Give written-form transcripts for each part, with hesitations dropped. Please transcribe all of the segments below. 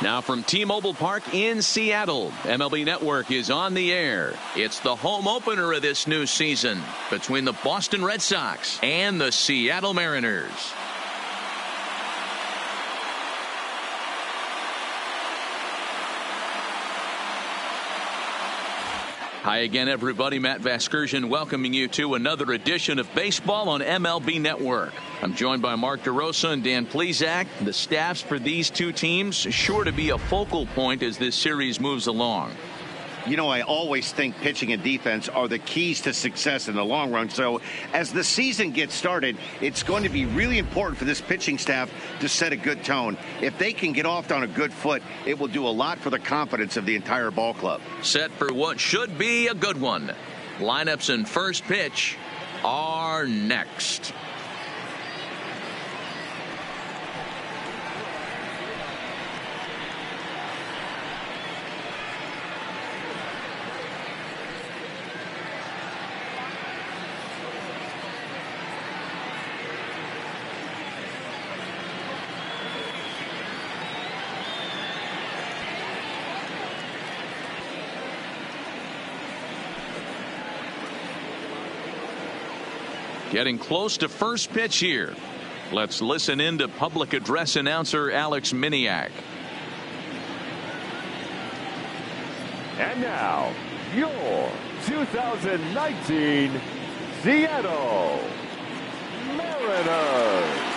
Now from T-Mobile Park in Seattle, MLB Network is on the air. It's the home opener of this new season between the Boston Red Sox and the Seattle Mariners. Hi again, everybody. Matt Vasgersian welcoming you to another edition of Baseball on MLB Network. I'm joined by Mark DeRosa and Dan Plesac. The staffs for these two teams sure to be a focal point as this series moves along. You know, I always think pitching and defense are the keys to success in the long run. So as the season gets started, it's going to be really important for this pitching staff to set a good tone. If they can get off on a good foot, it will do a lot for the confidence of the entire ball club. Set for what should be a good one. Lineups and first pitch are next. Getting close to first pitch here. Let's listen in to public address announcer Alex Miniak. And now, your 2019 Seattle Mariners.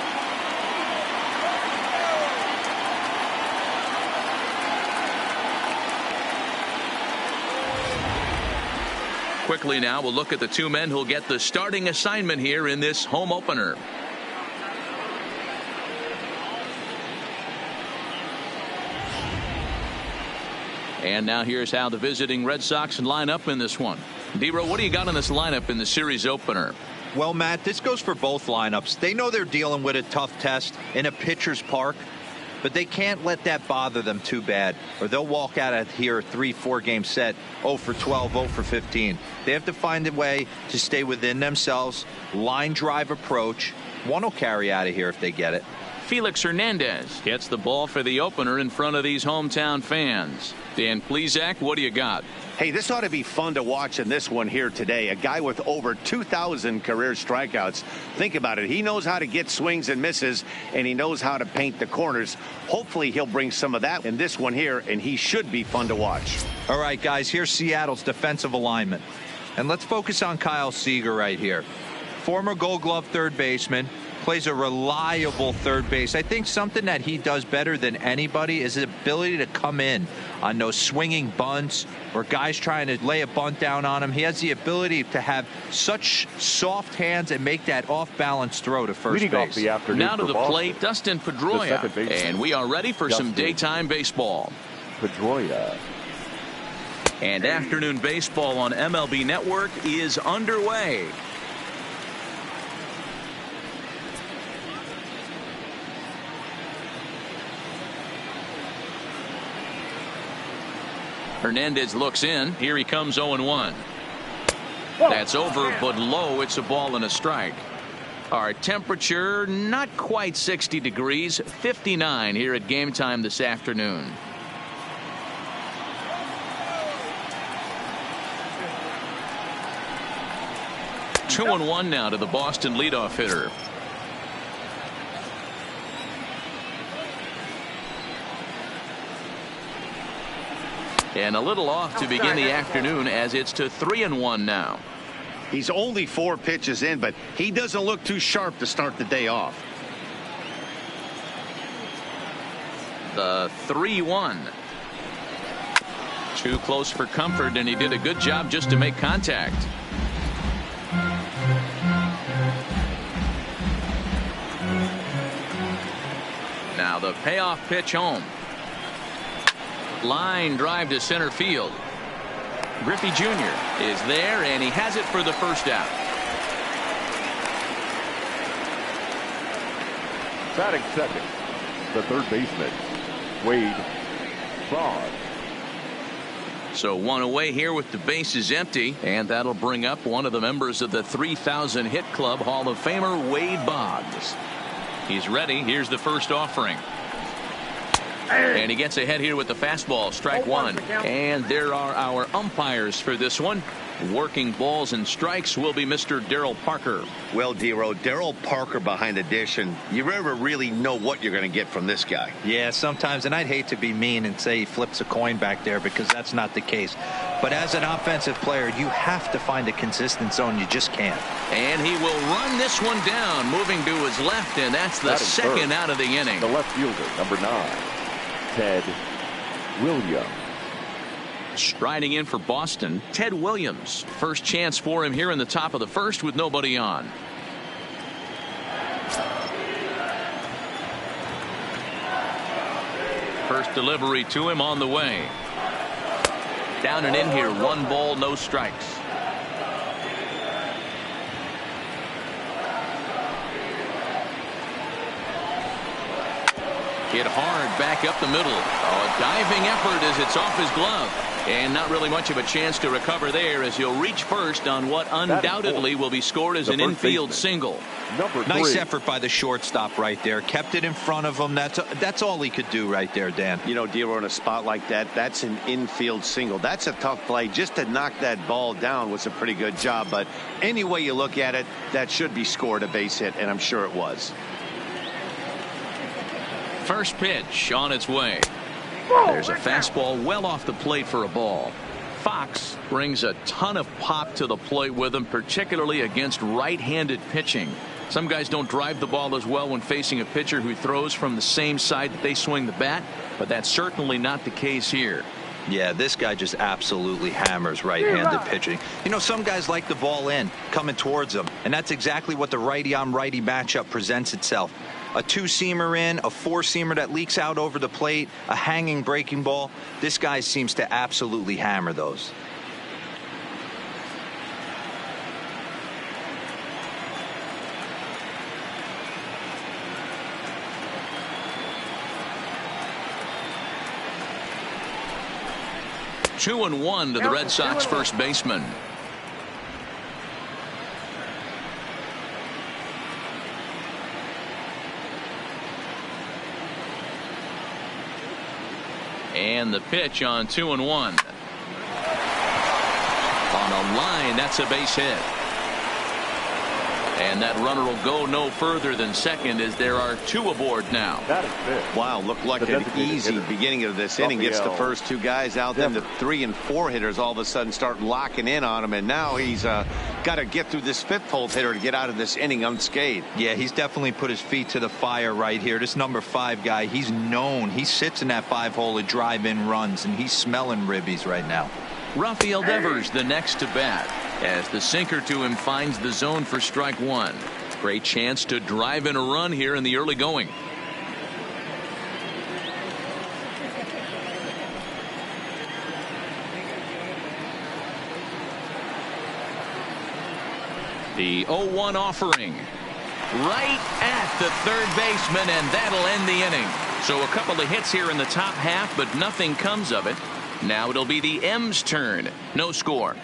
Quickly now, we'll look at the two men who'll get the starting assignment here in this home opener. And now here's how the visiting Red Sox line up in this one. D-Row, what do you got in this lineup in the series opener? Well, Matt, this goes for both lineups. They know they're dealing with a tough test in a pitcher's park, but they can't let that bother them too bad, or they'll walk out of here a 3-4 game set 0 for 12, 0 for 15. They have to find a way to stay within themselves, line drive approach. One will carry out of here if they get it. Felix Hernandez gets the ball for the opener in front of these hometown fans. Dan Plesac, what do you got? Hey, this ought to be fun to watch in this one here today. A guy with over 2,000 career strikeouts. Think about it. He knows how to get swings and misses, and he knows how to paint the corners. Hopefully he'll bring some of that in this one here, and he should be fun to watch. All right, guys, here's Seattle's defensive alignment. And let's focus on Kyle Seager right here. Former Gold Glove third baseman. Plays a reliable third base. I think something that he does better than anybody is his ability to come in on those swinging bunts or guys trying to lay a bunt down on him. He has the ability to have such soft hands and make that off-balance throw to first base. Now to the plate, Dustin Pedroia. And we are ready for some daytime baseball. Pedroia. And afternoon baseball on MLB Network is underway. Hernandez looks in. Here he comes 0-1. That's over, but low. It's a ball and a strike. Our temperature not quite 60 degrees, 59 here at game time this afternoon. Two and one now to the Boston leadoff hitter. And a little off to begin the afternoon as it's to 3-1 now. He's only 4 pitches in, but he doesn't look too sharp to start the day off. The 3-1. Too close for comfort, and he did a good job just to make contact. Now the payoff pitch home. Line drive to center field. Griffey Jr. is there, and he has it for the first out. Batting second, the third baseman, Wade Boggs. So one away here with the bases empty, and that'll bring up one of the members of the 3,000 hit club, Hall of Famer Wade Boggs. He's ready. Here's the first offering. And he gets ahead here with the fastball, strike one. And there are our umpires for this one. Working balls and strikes will be Mr. Darryl Parker. Well, Dero, Darryl Parker behind the dish, and you never really know what you're going to get from this guy. Yeah, sometimes, and I'd hate to be mean and say he flips a coin back there because that's not the case. But as an offensive player, you have to find a consistent zone. You just can't. And he will run this one down, moving to his left, and that's the second out of the inning. The left fielder, number 9, Ted Williams. Striding in for Boston, Ted Williams. First chance for him here in the top of the first with nobody on. First delivery to him on the way. Down and in here, 1 ball, no strikes. Hit hard back up the middle. A diving effort as it's off his glove. And not really much of a chance to recover there as he'll reach first on what undoubtedly will be scored as an infield single. Nice effort by the shortstop right there. Kept it in front of him. That's all he could do right there, Dan. You know, Dero, in a spot like that, that's an infield single. That's a tough play. Just to knock that ball down was a pretty good job. But any way you look at it, that should be scored a base hit, and I'm sure it was. First pitch on its way. There's a fastball well off the plate for a ball. Fox brings a ton of pop to the plate with him, particularly against right-handed pitching. Some guys don't drive the ball as well when facing a pitcher who throws from the same side that they swing the bat, but that's certainly not the case here. Yeah, this guy just absolutely hammers right-handed pitching. You know, some guys like the ball in, coming towards them, and that's exactly what the righty-on-righty matchup presents itself. A 2-seamer in, a 4-seamer that leaks out over the plate, a hanging breaking ball. This guy seems to absolutely hammer those. Two and one to the Red Sox first baseman. And the pitch on 2-1. On a line, that's a base hit. And that runner will go no further than second as there are 2 aboard now. That is it. Wow, looked like an easy beginning of this inning. Gets the first 2 guys out, then the 3 and 4 hitters all of a sudden start locking in on him, and now he's got to get through this 5th hole hitter to get out of this inning unscathed. Yeah, he's definitely put his feet to the fire right here. This number 5 guy, he's known. He sits in that 5 hole to drive in runs, and he's smelling ribbies right now. Rafael Devers the next to bat as the sinker to him finds the zone for strike 1. Great chance to drive in a run here in the early going. The 0-1 offering right at the third baseman, and that'll end the inning. So a couple of hits here in the top half, but nothing comes of it. Now it'll be the M's turn. No score.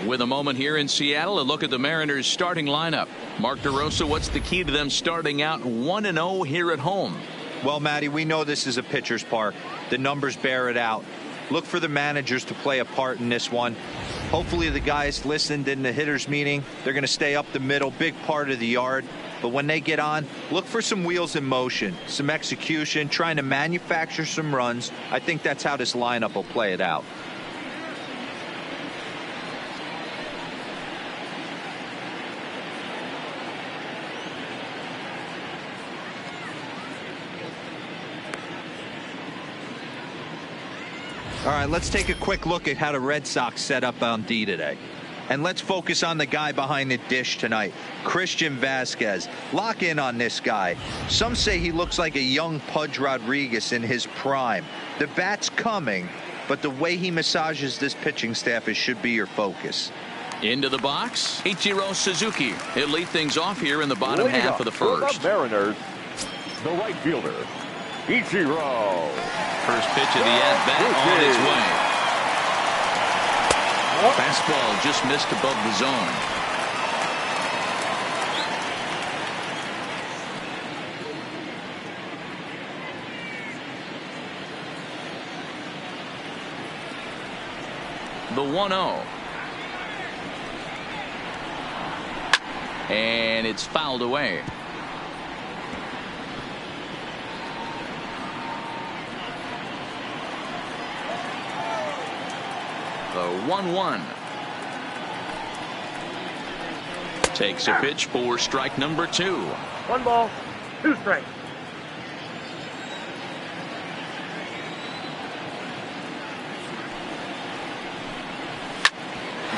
With a moment here in Seattle, a look at the Mariners starting lineup. Mark DeRosa, what's the key to them starting out 1-0 here at home? Well, Matty, we know this is a pitcher's park. The numbers bear it out. Look for the managers to play a part in this one. Hopefully the guys listened in the hitters meeting. They're going to stay up the middle, big part of the yard. But when they get on, look for some wheels in motion, some execution, trying to manufacture some runs. I think that's how this lineup will play it out. All right, let's take a quick look at how the Red Sox set up on D today. And let's focus on the guy behind the dish tonight, Christian Vasquez. Lock in on this guy. Some say he looks like a young Pudge Rodriguez in his prime. The bat's coming, but the way he massages this pitching staff should be your focus. Into the box, Ichiro Suzuki. He'll lead things off here in the bottom half of the first. The Mariners, the right fielder, Ichiro. First pitch of the at-bat on its way. Fastball just missed above the zone. The 1-0. And it's fouled away. The 1-1. Takes a pitch for strike number 2. 1 ball, 2 strikes.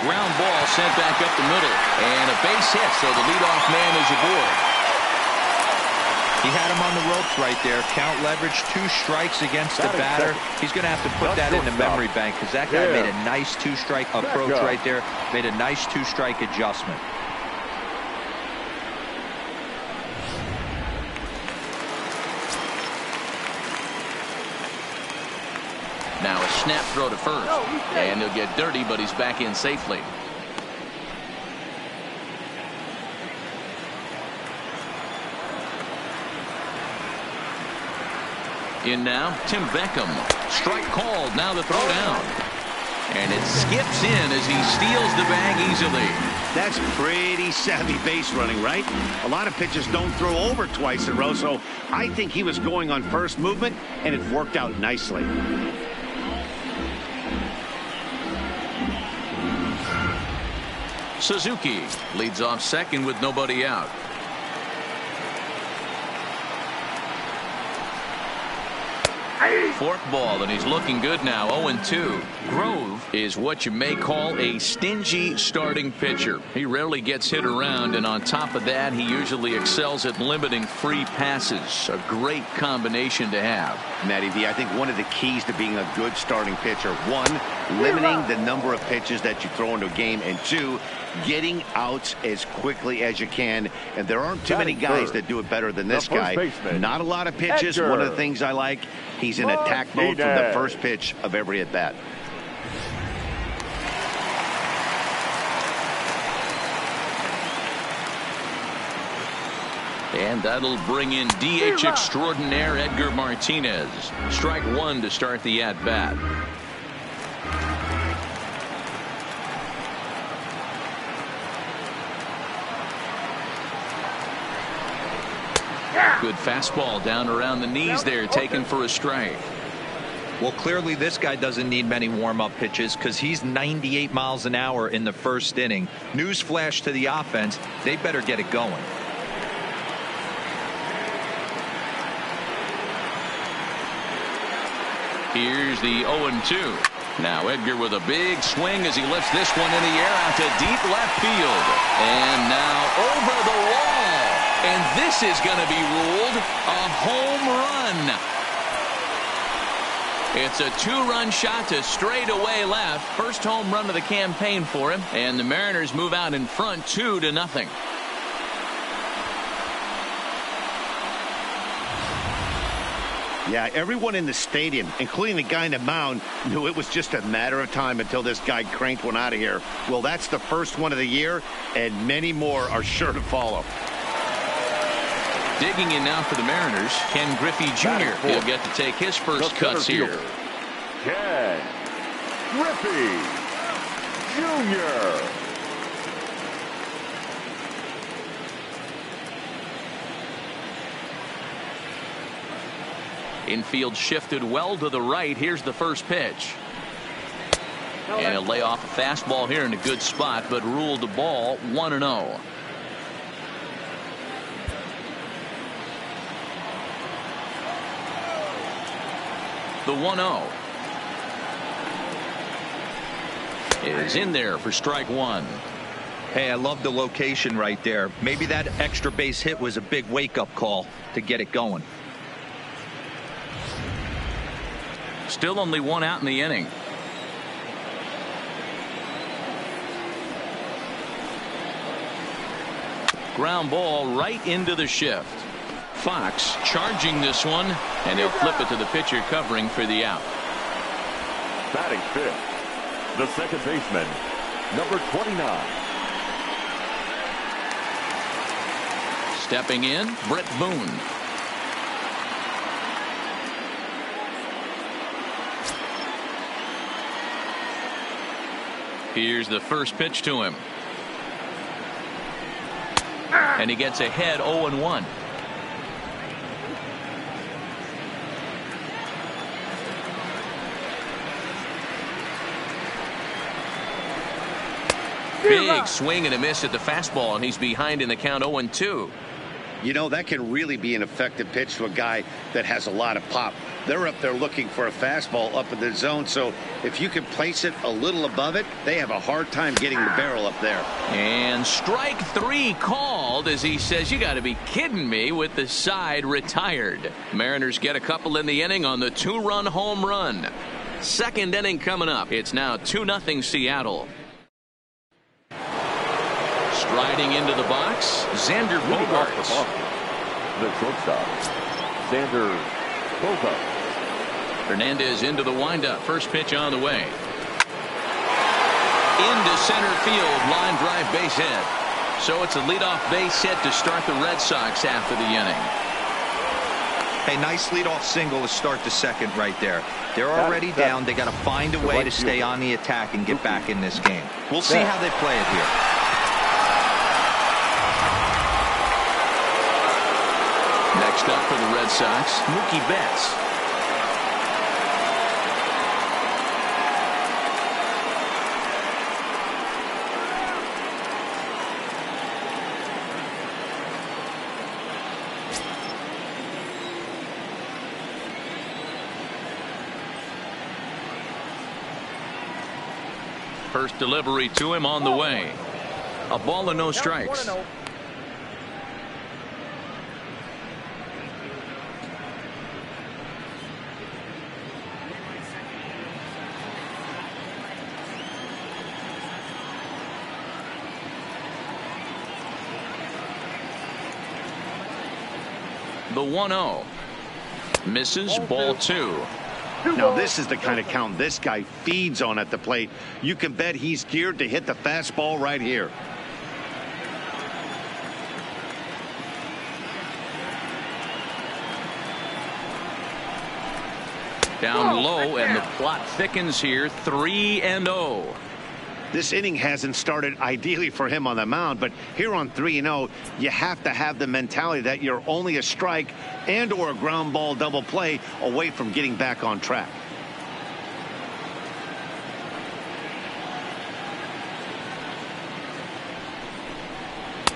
Ground ball sent back up the middle, and a base hit, so the leadoff man is aboard. He had him on the ropes right there. Count leverage, 2 strikes against the batter. He's going to have to put that in the memory bank because that guy made a nice 2-strike approach right there. Made a nice 2-strike adjustment. Now a snap throw to first, and he'll get dirty, but he's back in safely. In now, Tim Beckham. Strike called. Now the throw down. And it skips in as he steals the bag easily. That's pretty savvy base running, right? A lot of pitchers don't throw over twice in a row, so I think he was going on first movement, and it worked out nicely. Suzuki leads off second with nobody out. Fork ball, and he's looking good now. 0-2. Grove is what you may call a stingy starting pitcher. He rarely gets hit around, and on top of that, he usually excels at limiting free passes. A great combination to have. Matty V, I think one of the keys to being a good starting pitcher, 1, limiting the number of pitches that you throw into a game, and 2, getting outs as quickly as you can. And there aren't too many guys that do it better than this guy. Not a lot of pitches. One of the things I like, he's in attack mode from the first pitch of every at bat. And that'll bring in DH extraordinaire Edgar Martinez. Strike 1 to start the at bat. Good fastball down around the knees there, taken for a strike. Well, clearly this guy doesn't need many warm-up pitches because he's 98 miles an hour in the first inning. Newsflash to the offense, they better get it going. Here's the 0-2. Now Edgar with a big swing as he lifts this one in the air out to deep left field. And now over the wall. And this is going to be ruled a home run. It's a 2-run shot to straightaway left. First home run of the campaign for him. And the Mariners move out in front 2-0. Yeah, everyone in the stadium, including the guy in the mound, knew it was just a matter of time until this guy cranked one out of here. Well, that's the first one of the year, and many more are sure to follow. Digging in now for the Mariners, Ken Griffey Jr. He'll get to take his first cuts here. Ken Griffey Jr. Infield shifted well to the right. Here's the first pitch. And he'll lay off a fastball here in a good spot, but ruled the ball 1-0. The 1-0 is in there for strike 1. Hey, I love the location right there. Maybe that extra base hit was a big wake-up call to get it going. Still only 1 out in the inning. Ground ball right into the shift. Fox charging this one, and he'll flip it to the pitcher covering for the out. Batting fifth, the second baseman, number 29. Stepping in, Brett Boone. Here's the first pitch to him. And he gets ahead 0-1. Big swing and a miss at the fastball, and he's behind in the count 0-2. You know, that can really be an effective pitch to a guy that has a lot of pop. They're up there looking for a fastball up in the zone, so if you can place it a little above it, they have a hard time getting the barrel up there. And strike 3 called as he says, you got to be kidding me, with the side retired. Mariners get a couple in the inning on the 2-run home run. Second inning coming up. It's now 2-0 Seattle. Striding into the box, Xander Bogaerts. The shortstop, Xander Bogaerts. Hernandez into the windup. First pitch on the way. Into center field. Line drive base hit. So it's a leadoff base hit to start the Red Sox after the inning. Hey, nice leadoff single to start the second right there. They're already down. They got to find a way to stay on the attack and get back in this game. We'll see how they play it here. Next up for the Red Sox, Mookie Betts. First delivery to him on the way. A ball and no strikes. The 1-0. Misses, ball 2. Now this is the kind of count this guy feeds on at the plate. You can bet he's geared to hit the fastball right here. Down low, and the plot thickens here. 3-0. This inning hasn't started ideally for him on the mound, but here on 3-0, you have to have the mentality that you're only a strike and or a ground ball double play away from getting back on track.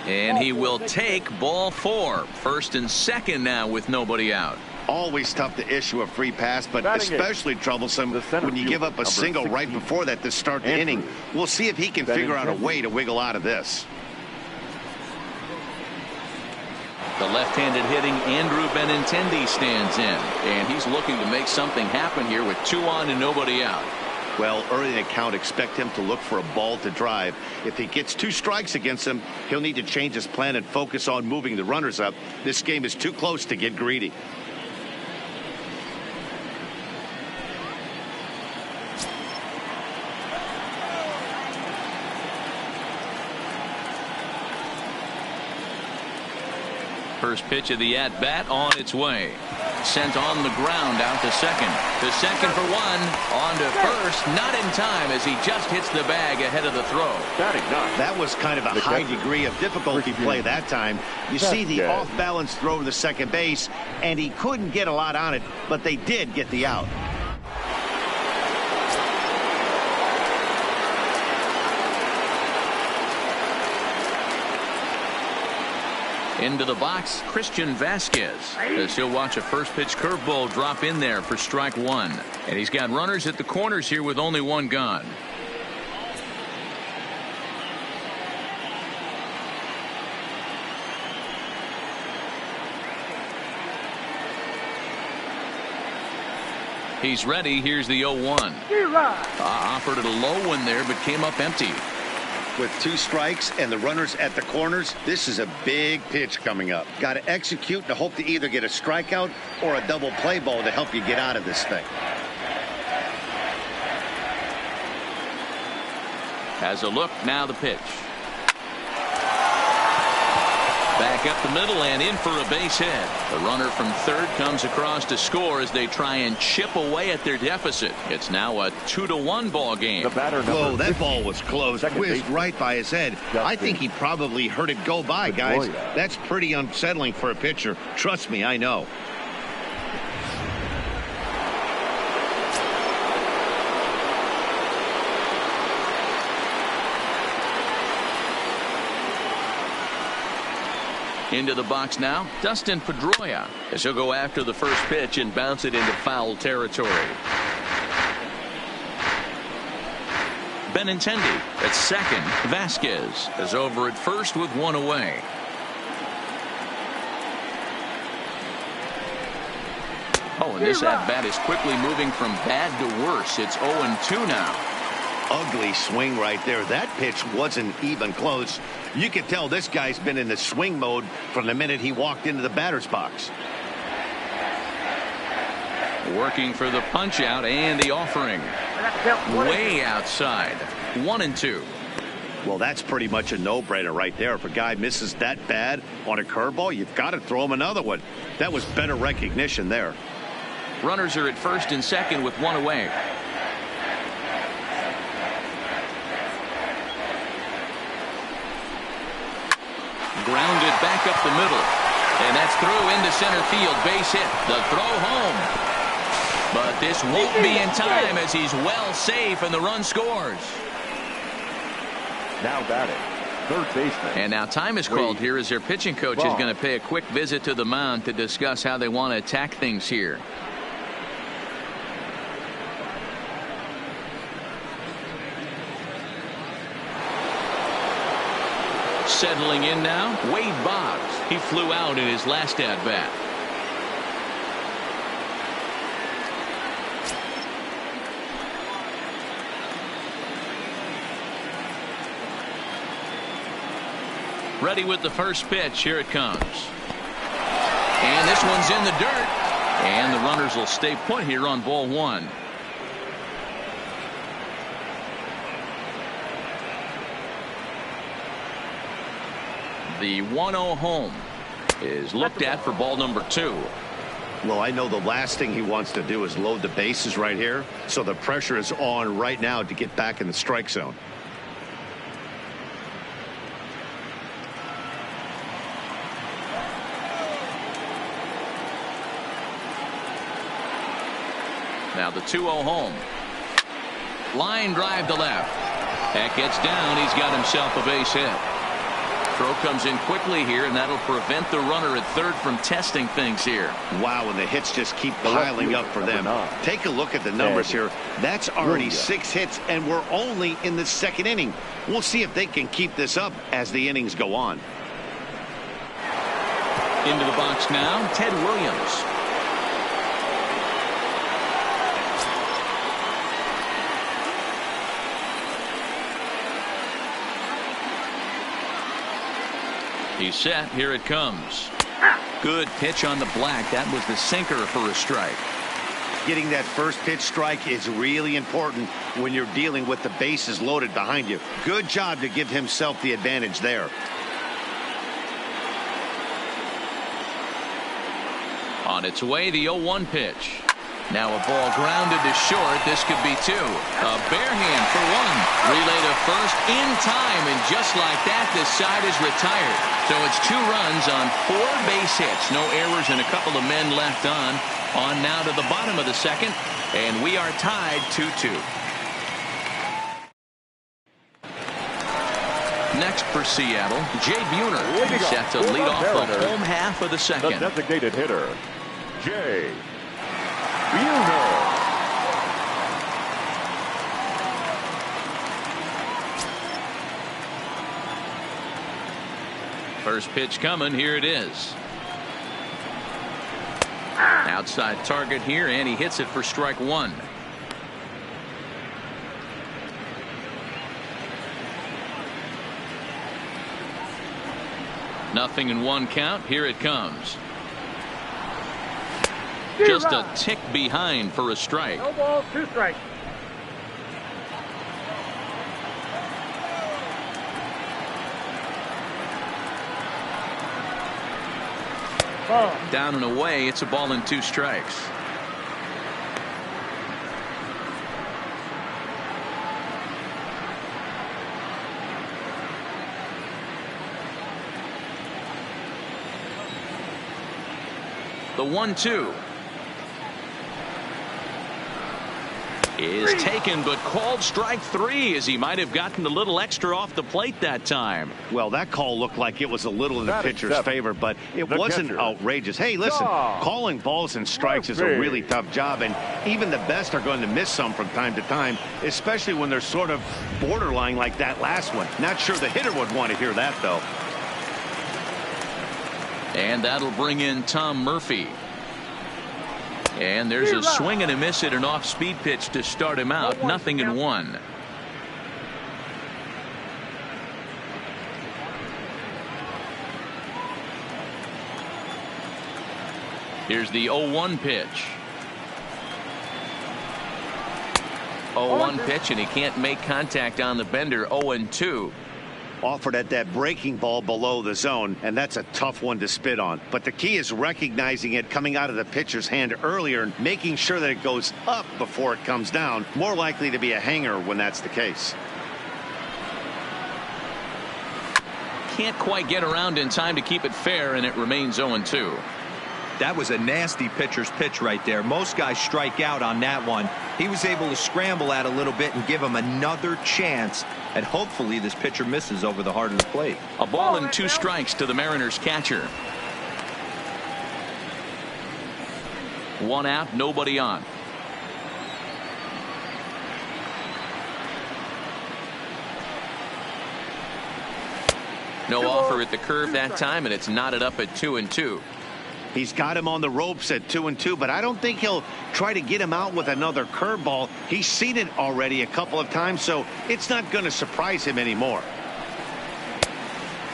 And he will take ball 4. First and second now with nobody out. Always tough to issue a free pass, but especially troublesome when you give up a single right before that to start the inning. We'll see if he can figure out a way to wiggle out of this. The left-handed hitting Andrew Benintendi stands in, and he's looking to make something happen here with 2 on and nobody out. Well, early in the count, expect him to look for a ball to drive. If he gets 2 strikes against him, he'll need to change his plan and focus on moving the runners up. This game is too close to get greedy. First pitch of the at-bat on its way. Sent on the ground out to second. To second for 1. On to first. Not in time as he just hits the bag ahead of the throw. That was kind of a high degree of difficulty play that time. You see the off-balance throw to the second base, and he couldn't get a lot on it, but they did get the out. Into the box, Christian Vasquez, as he'll watch a first pitch curveball drop in there for strike 1. And he's got runners at the corners here with only 1 gone. He's ready. Here's the 0-1. Offered it a low one there, but came up empty. With 2 strikes and the runners at the corners, this is a big pitch coming up. Got to execute to hope to either get a strikeout or a double play ball to help you get out of this thing. Has a look, now the pitch. Back up the middle and in for a base hit. The runner from third comes across to score as they try and chip away at their deficit. It's now a 2-1 ball game. The batter Whoa, that 50. ball was close. Whizzed right by his head. I think he probably heard it go by, guys. That's pretty unsettling for a pitcher. Trust me, I know. Into the box now, Dustin Pedroia, as he'll go after the first pitch and bounce it into foul territory. Benintendi at second. Vasquez is over at first with one away. Oh, and this at-bat is quickly moving from bad to worse. It's 0-2 now. Ugly swing right there. That pitch wasn't even close. You could tell this guy's been in the swing mode from the minute he walked into the batter's box. Working for the punch out and the offering. Way outside. 1-2. Well, that's pretty much a no-brainer right there. If a guy misses that bad on a curveball, you've got to throw him another one. That was better recognition there. Runners are at first and second with one away. Grounded back up the middle. And that's through into center field. Base hit. The throw home. But this won't be in time as he's well safe and the run scores. Now batting, third baseman. And now time is called here as their pitching coach is going to pay a quick visit to the mound to discuss how they want to attack things here. Settling in now, Wade Boggs. He flew out in his last at-bat. Ready with the first pitch. Here it comes. And this one's in the dirt. And the runners will stay put here on ball one. The 1-0 home is looked at for ball number 2. Well, I know the last thing he wants to do is load the bases right here. So the pressure is on right now to get back in the strike zone. Now the 2-0 home. Line drive to left. That gets down. He's got himself a base hit. Throw comes in quickly here, and that'll prevent the runner at third from testing things here. Wow, and the hits just keep piling up for them. Take a look at the numbers here. That's already 6 hits, and we're only in the second inning. We'll see if they can keep this up as the innings go on. Into the box now, Ted Williams. He's set. Here it comes. Good pitch on the black. That was the sinker for a strike. Getting that first pitch strike is really important when you're dealing with the bases loaded behind you. Good job to give himself the advantage there. On its way, the 0-1 pitch. Now a ball grounded to short. This could be 2. A bare hand for 1. Relay to first in time, and just like that, this side is retired. So it's 2 runs on 4 base hits. No errors and a couple of men left on. On now to the bottom of the second, and we are tied 2-2. Next for Seattle, Jay Buhner. He's set to lead off the home half of the second. The designated hitter, Jay Buhner. First pitch coming. Here it is. Outside target here, and he hits it for strike 1. Nothing in 1 count. Here it comes. Just a tick behind for a strike. No ball, 2 strikes. Ball. Down and away. It's a ball and 2 strikes. The 1-2 is taken, but called strike 3, as he might have gotten a little extra off the plate that time. Well, that call looked like it was a little in the pitcher's favor, but it wasn't outrageous. Hey, listen, calling balls and strikes is a really tough job, and even the best are going to miss some from time to time, especially when they're sort of borderline like that last one. Not sure the hitter would want to hear that, though. And that'll bring in Tom Murphy. And there's a swing and a miss at an off-speed pitch to start him out. 0-1. Here's the 0-1 pitch. 0-1 pitch, and he can't make contact on the bender. 0-2. Offered at that breaking ball below the zone, and that's a tough one to spit on. But the key is recognizing it coming out of the pitcher's hand earlier and making sure that it goes up before it comes down. More likely to be a hanger when that's the case. Can't quite get around in time to keep it fair, and it remains 0-2. That was a nasty pitcher's pitch right there. Most guys strike out on that one. He was able to scramble at a little bit and give him another chance, and hopefully this pitcher misses over the heart of the plate. A ball and 2 strikes to the Mariners catcher. 1 out, nobody on. No offer at the curve that time, and it's knotted up at 2-2. He's got him on the ropes at 2-2, but I don't think he'll try to get him out with another curveball. He's seen it already a couple of times, so it's not going to surprise him anymore.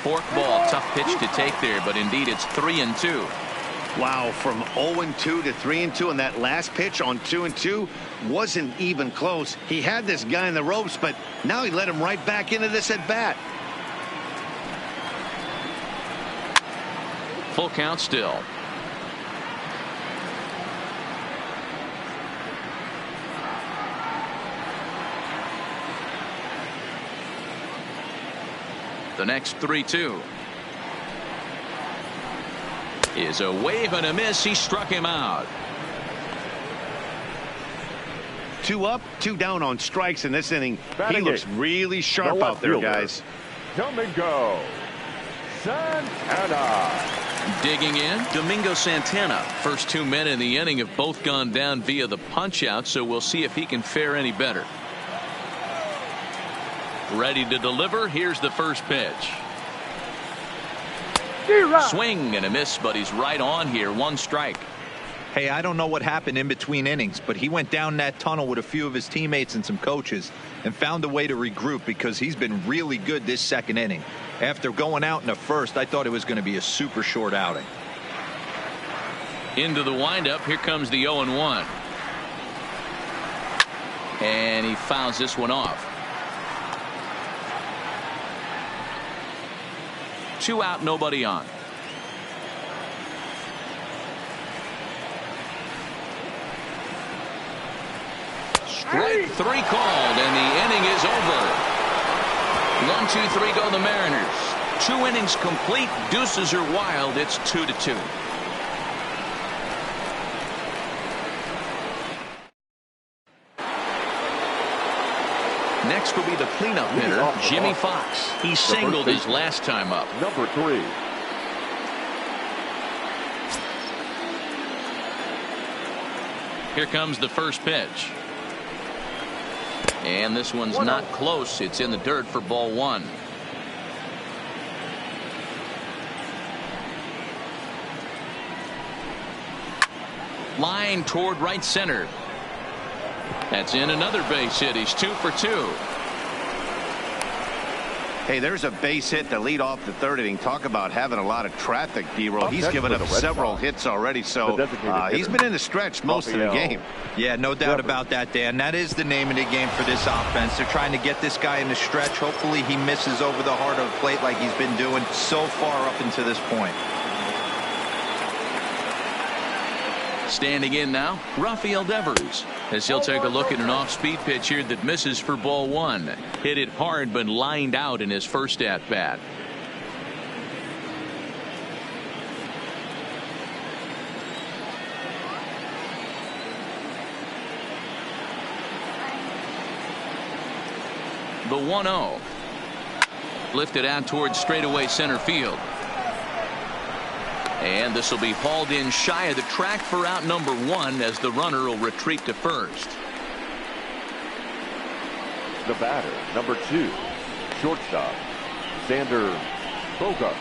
Forkball, tough pitch to take there, but indeed it's 3-2. Wow, from 0-2 to 3-2, and that last pitch on 2-2 wasn't even close. He had this guy in the ropes, but now he let him right back into this at bat. Full count still. The next 3-2 is a wave and a miss. He struck him out. 2 up, 2 down on strikes in this inning. He Batting looks eight. really sharp The out there, left fielder. guys. Domingo Santana. Digging in, Domingo Santana. First 2 men in the inning have both gone down via the punch out, so we'll see if he can fare any better. Ready to deliver. Here's the first pitch. Swing and a miss, but he's right on here. 1 strike. Hey, I don't know what happened in between innings, but he went down that tunnel with a few of his teammates and some coaches and found a way to regroup, because he's been really good this second inning. After going out in the first, I thought it was going to be a super short outing. Into the windup. Here comes the 0-1. And he fouls this one off. 2 out, nobody on. Strike 3 called, and the inning is over. 1, 2, 3 go the Mariners. 2 innings complete. Deuces are wild. It's 2-2. Next will be the cleanup hitter, Jimmy Fox. He singled his last time up. Number 3. Here comes the first pitch. And this one's not close. It's in the dirt for ball 1. Line toward right center. That's in another base hit. He's 2 for 2. Hey, there's a base hit to lead off the third inning. Talk about having a lot of traffic, D-Roll. He's given up several hits already, so he's been in the stretch most of the game. Yeah, no doubt about that, Dan. That is the name of the game for this offense. They're trying to get this guy in the stretch. Hopefully he misses over the heart of the plate like he's been doing so far up until this point. Standing in now, Rafael Devers, as he'll take a look at an off-speed pitch here that misses for ball one. Hit it hard but lined out in his first at-bat. The 1-0. Lifted out towards straightaway center field. And this will be hauled in shy of the track for out number one as the runner will retreat to first. The batter, number 2, shortstop, Xander Bogart.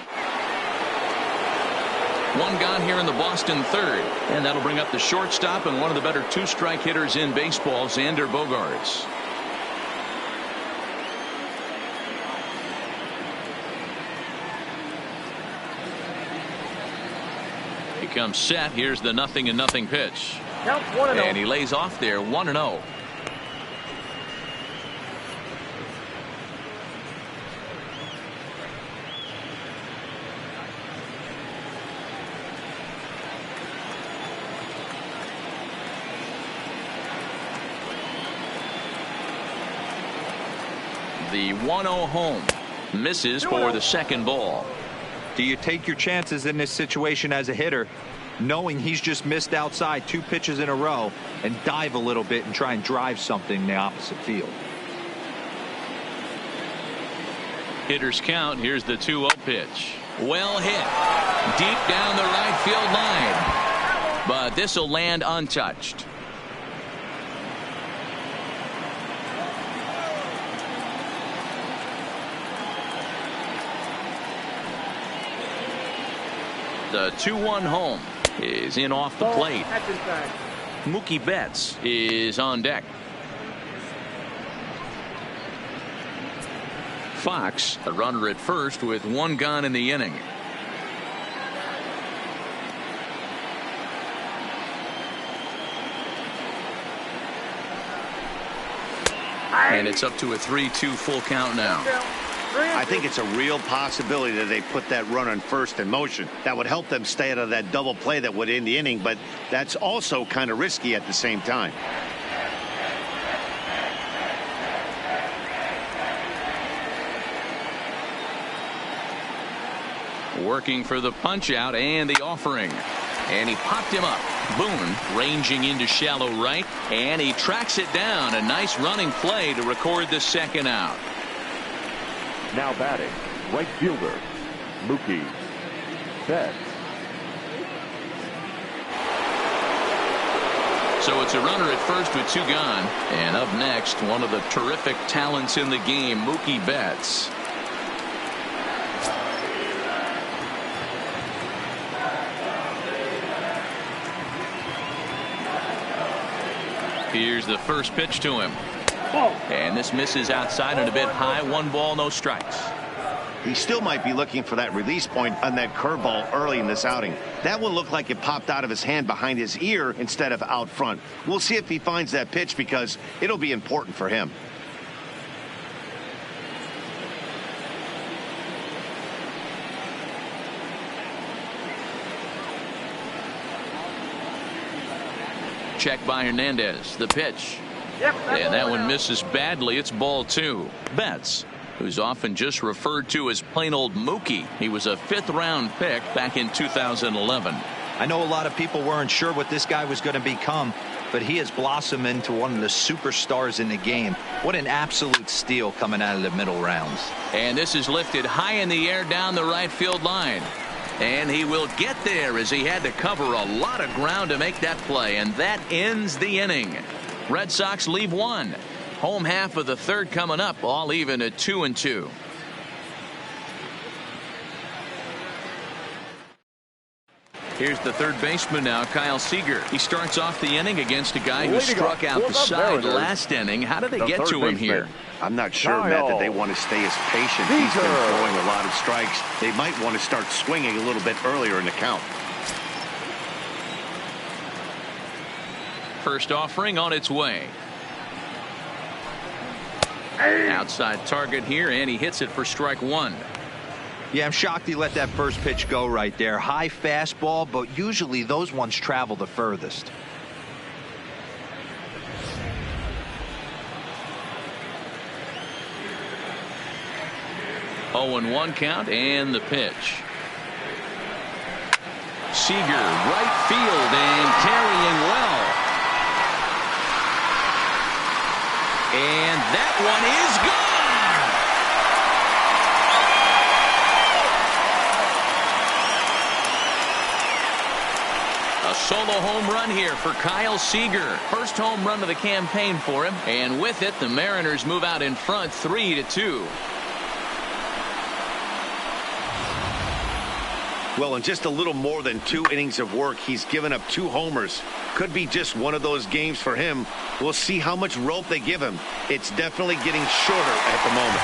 One gone here in the Boston third. And that'll bring up the shortstop and one of the better two-strike hitters in baseball, Xander Bogaerts. Comes set. Here's the 0-0 pitch. Counts 1-0. And he lays off there 1-0. The 1-0 home misses for the second ball. Do you take your chances in this situation as a hitter, knowing he's just missed outside 2 pitches in a row, and dive a little bit and try and drive something in the opposite field? Hitters count. Here's the 2-0 pitch. Well hit. Deep down the right field line. But this will land untouched. The 2-1 home is in off the plate. Mookie Betts is on deck. Fox, a runner at first with 1 gone in the inning. And it's up to a 3-2 full count now. I think it's a real possibility that they put that run on first in motion. That would help them stay out of that double play that would end the inning, but that's also kind of risky at the same time. Working for the punch out and the offering. And he popped him up. Boone ranging into shallow right, and he tracks it down. A nice running play to record the second out. Now batting, right fielder, Mookie Betts. So it's a runner at first with 2 gone. And up next, one of the terrific talents in the game, Mookie Betts. Here's the first pitch to him. And this misses outside and a bit high. 1 ball, no strikes. He still might be looking for that release point on that curveball early in this outing. That one looked like it popped out of his hand behind his ear instead of out front. We'll see if he finds that pitch because it'll be important for him. Check by Hernandez. The pitch. And that one misses badly. It's ball 2. Betts, who's often just referred to as plain old Mookie. He was a 5th-round pick back in 2011. I know a lot of people weren't sure what this guy was going to become, but he has blossomed into one of the superstars in the game. What an absolute steal coming out of the middle rounds. And this is lifted high in the air down the right field line. And he will get there as he had to cover a lot of ground to make that play. And that ends the inning. Red Sox leave 1. Home half of the third coming up, all even at 2-2. Here's the third baseman now, Kyle Seager. He starts off the inning against a guy who struck out the side last inning. How did they get to him here? I'm not sure, Matt, that they want to stay as patient. He's been throwing a lot of strikes. They might want to start swinging a little bit earlier in the count. First offering on its way. Outside target here, and he hits it for strike 1. Yeah, I'm shocked he let that first pitch go right there. High fastball, but usually those ones travel the furthest. Oh, and 1 count and the pitch. Seager, right field and carrying well. And that one is gone. A solo home run here for Kyle Seager. First home run of the campaign for him. And with it, the Mariners move out in front 3-2. Well, in just a little more than 2 innings of work, he's given up 2 homers. Could be just one of those games for him. We'll see how much rope they give him. It's definitely getting shorter at the moment.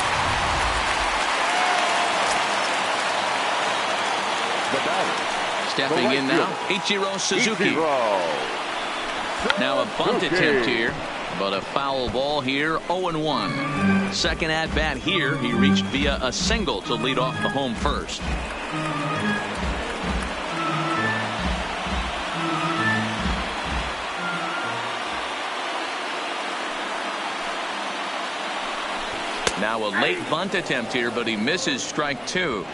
The batter. Stepping in now, Ichiro Suzuki. Now a bunt attempt here, but a foul ball here, 0-1. Second at bat here, he reached via a single to lead off the home first. Now a late bunt attempt here, but he misses strike 2.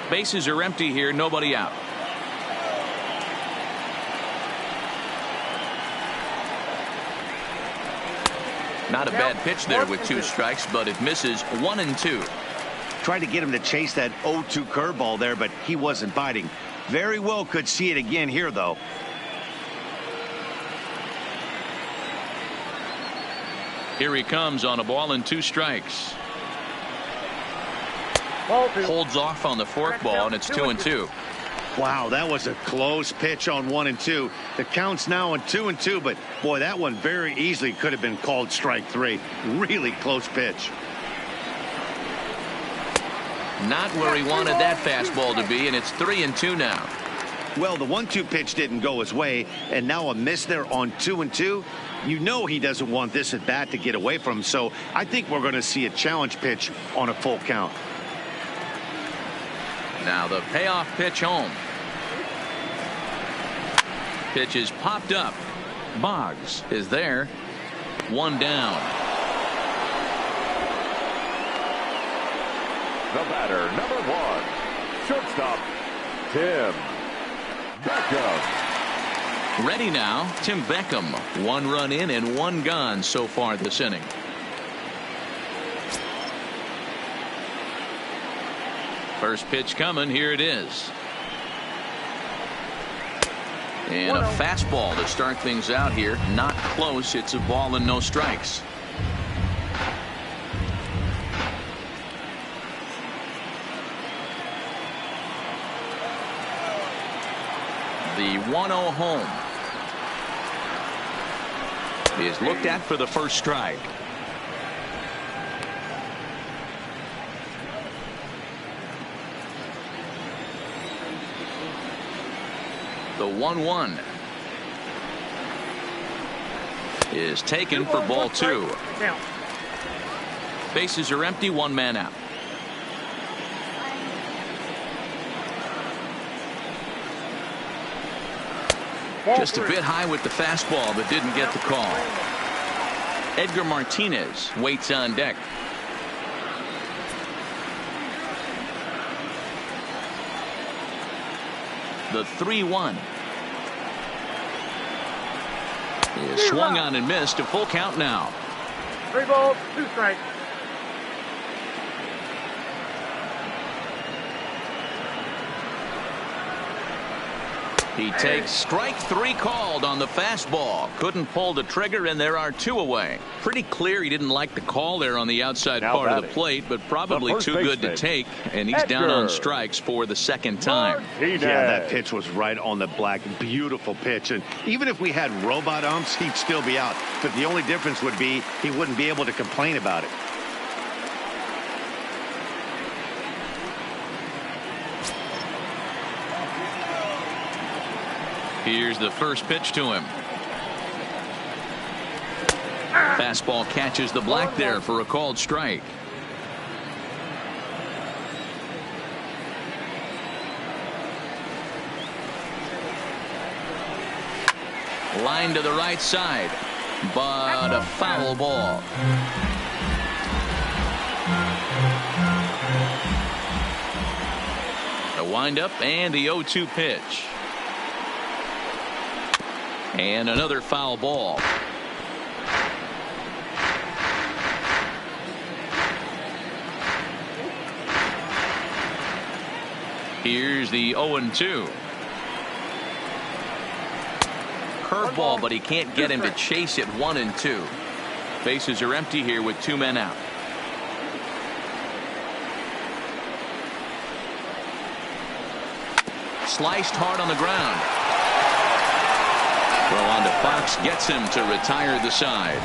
Bases are empty here, nobody out. Not a bad pitch there with 2 strikes, but it misses 1-2. Tried to get him to chase that 0-2 curveball there, but he wasn't biting. Very well could see it again here, though. Here he comes on a ball and 2 strikes. Holds off on the forkball, and it's 2-2. Wow, that was a close pitch on 1-2. The count's now on 2-2, but boy, that one very easily could have been called strike 3. Really close pitch. Not where he wanted that fastball to be, and it's 3-2 now. Well, the 1-2 pitch didn't go his way, and now a miss there on 2-2. You know he doesn't want this at bat to get away from him, so I think we're going to see a challenge pitch on a full count. Now the payoff pitch home. Pitch is popped up. Boggs is there. 1 down. The batter, number 1, shortstop, Tim Beckham. Ready now, Tim Beckham. 1 run in and 1 gone so far this inning. First pitch coming. Here it is. And a fastball to start things out here. Not close. It's a ball and no strikes. The 1-0 home is looked at for the first strike. The 1-1 is taken for ball 2. Bases are empty, 1 man out. Just a bit high with the fastball, but didn't get the call. Edgar Martinez waits on deck. The 3-1 is swung on and missed. A full count now. 3 balls, 2 strikes. He takes strike 3 called on the fastball. Couldn't pull the trigger, and there are 2 away. Pretty clear he didn't like the call there on the outside part of the plate, but probably too good to take, and he's down on strikes for the second time. Yeah, that pitch was right on the black. Beautiful pitch, and even if we had robot umps, he'd still be out. But the only difference would be he wouldn't be able to complain about it. Here's the first pitch to him. Fastball catches the black there for a called strike. Line to the right side, but a foul ball. A windup and the 0-2 pitch. And another foul ball. Here's the 0-2. Curveball, but he can't get him to chase it. 1-2. Bases are empty here with 2 men out. Sliced hard on the ground. Throw on to Fox gets him to retire the side.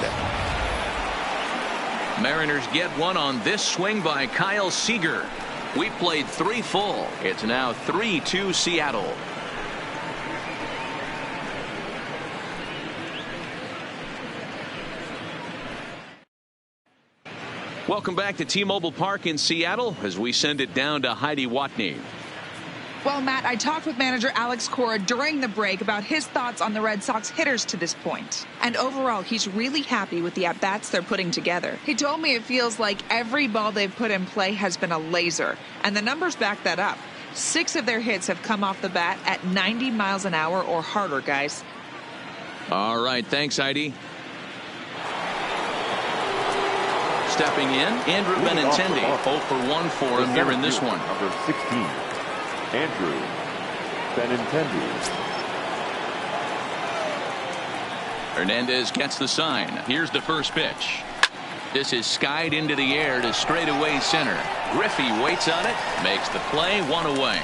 Mariners get one on this swing by Kyle Seager. We played 3 full. It's now 3-2 Seattle. Welcome back to T-Mobile Park in Seattle as we send it down to Heidi Watney. Well, Matt, I talked with manager Alex Cora during the break about his thoughts on the Red Sox hitters to this point. And overall, he's really happy with the at-bats they're putting together. He told me it feels like every ball they've put in play has been a laser. And the numbers back that up. 6 of their hits have come off the bat at 90 miles an hour or harder, guys. All right, thanks, Heidi. Stepping in, Andrew Benintendi. 0 for 1 for him here in this one. Number 16, Andrew Benintendi. Hernandez gets the sign. Here's the first pitch. This is skied into the air to straightaway center. Griffey waits on it, makes the play, 1 away.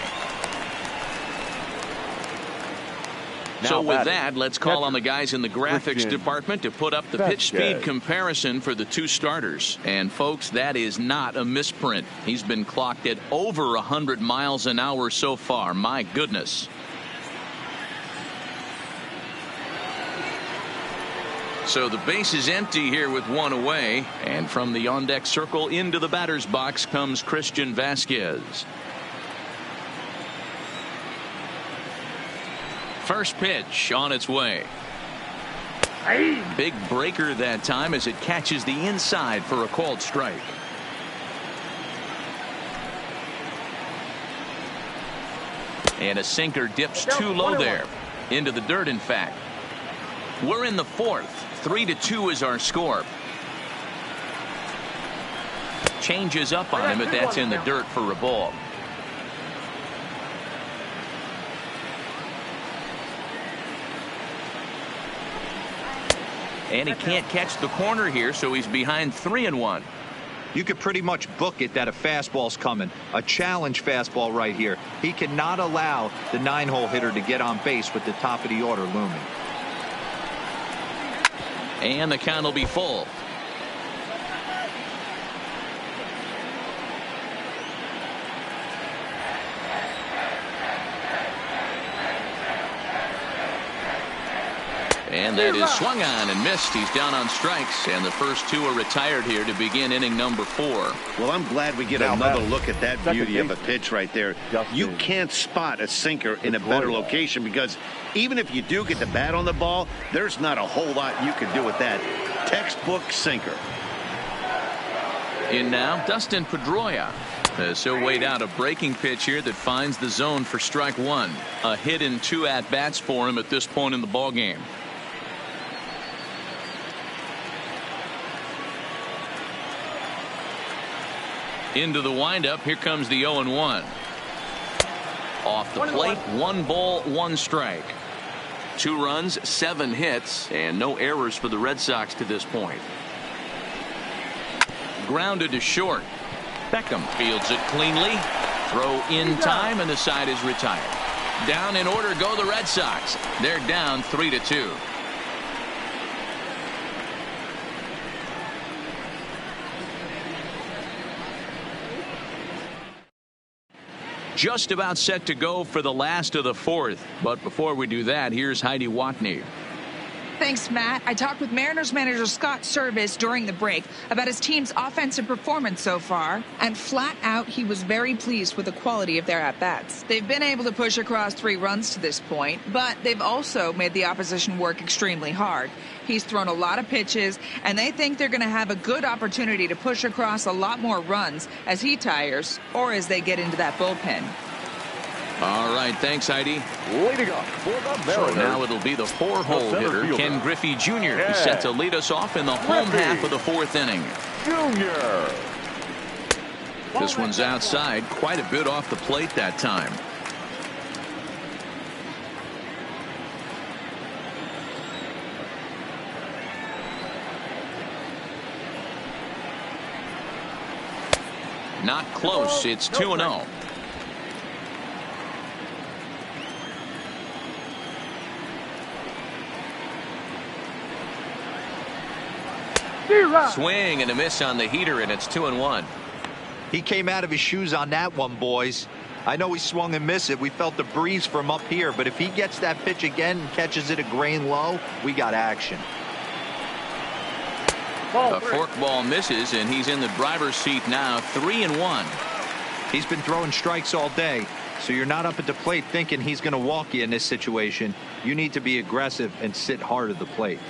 So with that, let's call on the guys in the graphics department to put up the pitch speed comparison for the 2 starters. And folks, that is not a misprint. He's been clocked at over 100 miles an hour so far. My goodness. So the base is empty here with 1 away. And from the on-deck circle into the batter's box comes Christian Vasquez. First pitch on its way. Big breaker that time as it catches the inside for a called strike. And a sinker dips too low there. Into the dirt, in fact. We're in the 4th. 3-2 is our score. Changes up on him, but that's in the dirt for a ball. And he can't catch the corner here, so he's behind 3-1. You could pretty much book it that a fastball's coming. A challenge fastball right here. He cannot allow the 9-hole hitter to get on base with the top of the order looming. And the count will be full. And that is swung on and missed. He's down on strikes, and the first 2 are retired here to begin inning number 4. Well, I'm glad we get another look at that beauty of a pitch right there. You can't spot a sinker in a better location because even if you do get the bat on the ball, there's not a whole lot you can do with that. Textbook sinker. In now, Dustin Pedroia. He'll wait out a breaking pitch here that finds the zone for strike 1. A hit in 2 at-bats for him at this point in the ballgame. Into the windup. Here comes the 0-1. Off the plate. 1 ball, 1 strike. 2 runs, 7 hits, and no errors for the Red Sox to this point. Grounded to short. Beckham fields it cleanly. Throw in time, and the side is retired. Down in order go the Red Sox. They're down 3-2. Just about set to go for the last of the 4th. But before we do that, here's Heidi Watney. Thanks, Matt. I talked with Mariners manager Scott Service during the break about his team's offensive performance so far, and flat out, he was very pleased with the quality of their at-bats. They've been able to push across 3 runs to this point, but they've also made the opposition work extremely hard. He's thrown a lot of pitches, and they think they're going to have a good opportunity to push across a lot more runs as he tires or as they get into that bullpen. All right, thanks, Heidi. Leading up for the Mariners. So now it'll be the 4-hole hitter, fielder, Ken Griffey Jr., who's set to lead us off in the home half of the 4th inning. Junior. This one's outside, quite a bit off the plate that time. Not close. It's 2-0. Swing and a miss on the heater, and it's 2-1. He came out of his shoes on that one, boys. I know he swung and missed it. We felt the breeze from up here, but if he gets that pitch again and catches it a grain low, we got action. A forkball misses, and he's in the driver's seat now, 3-1. He's been throwing strikes all day, so you're not up at the plate thinking he's going to walk you in this situation. You need to be aggressive and sit hard at the plate.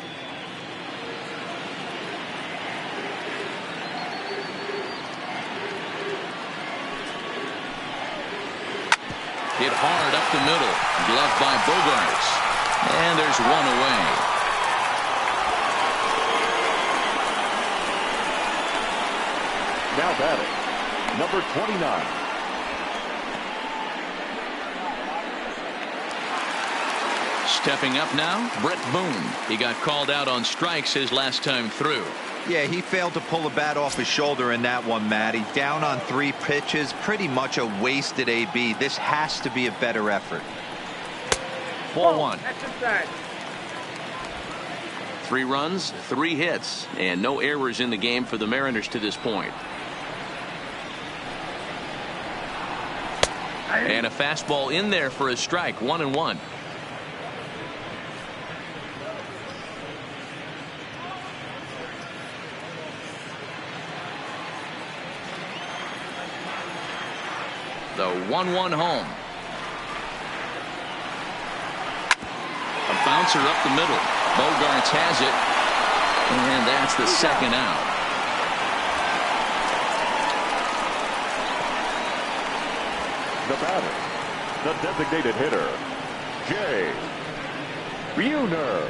Hit hard up the middle. Gloved by Bogarts. And there's one away. Now batting, number 29. Stepping up now, Brett Boone. He got called out on strikes his last time through. Yeah, he failed to pull the bat off his shoulder in that one, Matty. Down on 3 pitches, pretty much a wasted AB. This has to be a better effort. Ball 1. That's inside. 3 runs, 3 hits, and no errors in the game for the Mariners to this point. And a fastball in there for a strike, 1-1. The 1-1 home. A bouncer up the middle. Bogarts has it, and that's the 2nd out. The batter, the designated hitter, Jay Buhner.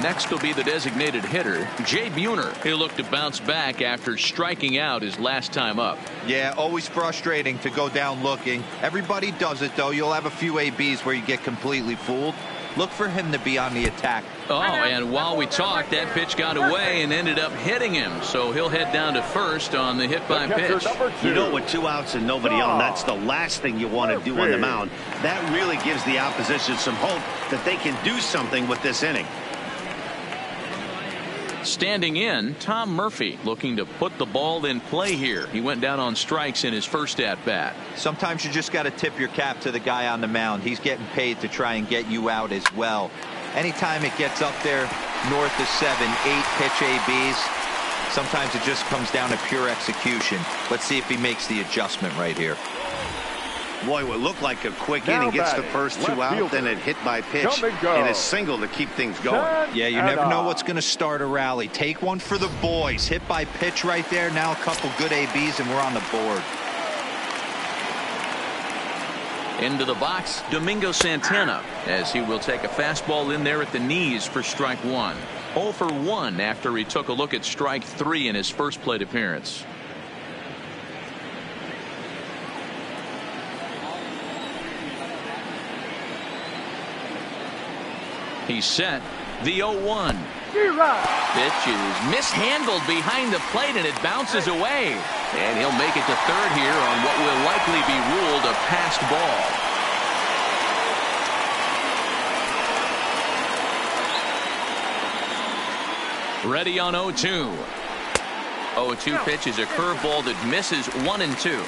Next will be the designated hitter, Jay Buhner. He'll look to bounce back after striking out his last time up. Yeah, always frustrating to go down looking. Everybody does it, though. You'll have a few ABs where you get completely fooled. Look for him to be on the attack. Oh, and while we talked, that pitch got away and ended up hitting him. So he'll head down to first on the hit by pitch. You know, with 2 outs and nobody on, that's the last thing you want to do on the mound. That really gives the opposition some hope that they can do something with this inning. Standing in, Tom Murphy looking to put the ball in play here. He went down on strikes in his first at-bat. Sometimes you just got to tip your cap to the guy on the mound. He's getting paid to try and get you out as well. Anytime it gets up there north of 7, 8 pitch ABs, sometimes it just comes down to pure execution. Let's see if he makes the adjustment right here. Boy, it would look like a quick inning. Gets the first 2 out, then it hit by pitch and a single to keep things going. Yeah, you never know what's going to start a rally. Take one for the boys. Hit by pitch right there. Now a couple good ABs and we're on the board. Into the box, Domingo Santana, as he will take a fastball in there at the knees for strike 1. 0 for 1 after he took a look at strike 3 in his first plate appearance. He's set. The 0-1. Pitch is mishandled behind the plate, and it bounces away. And he'll make it to third here on what will likely be ruled a passed ball. Ready on 0-2. 0-2 pitch is a curveball that misses 1-2.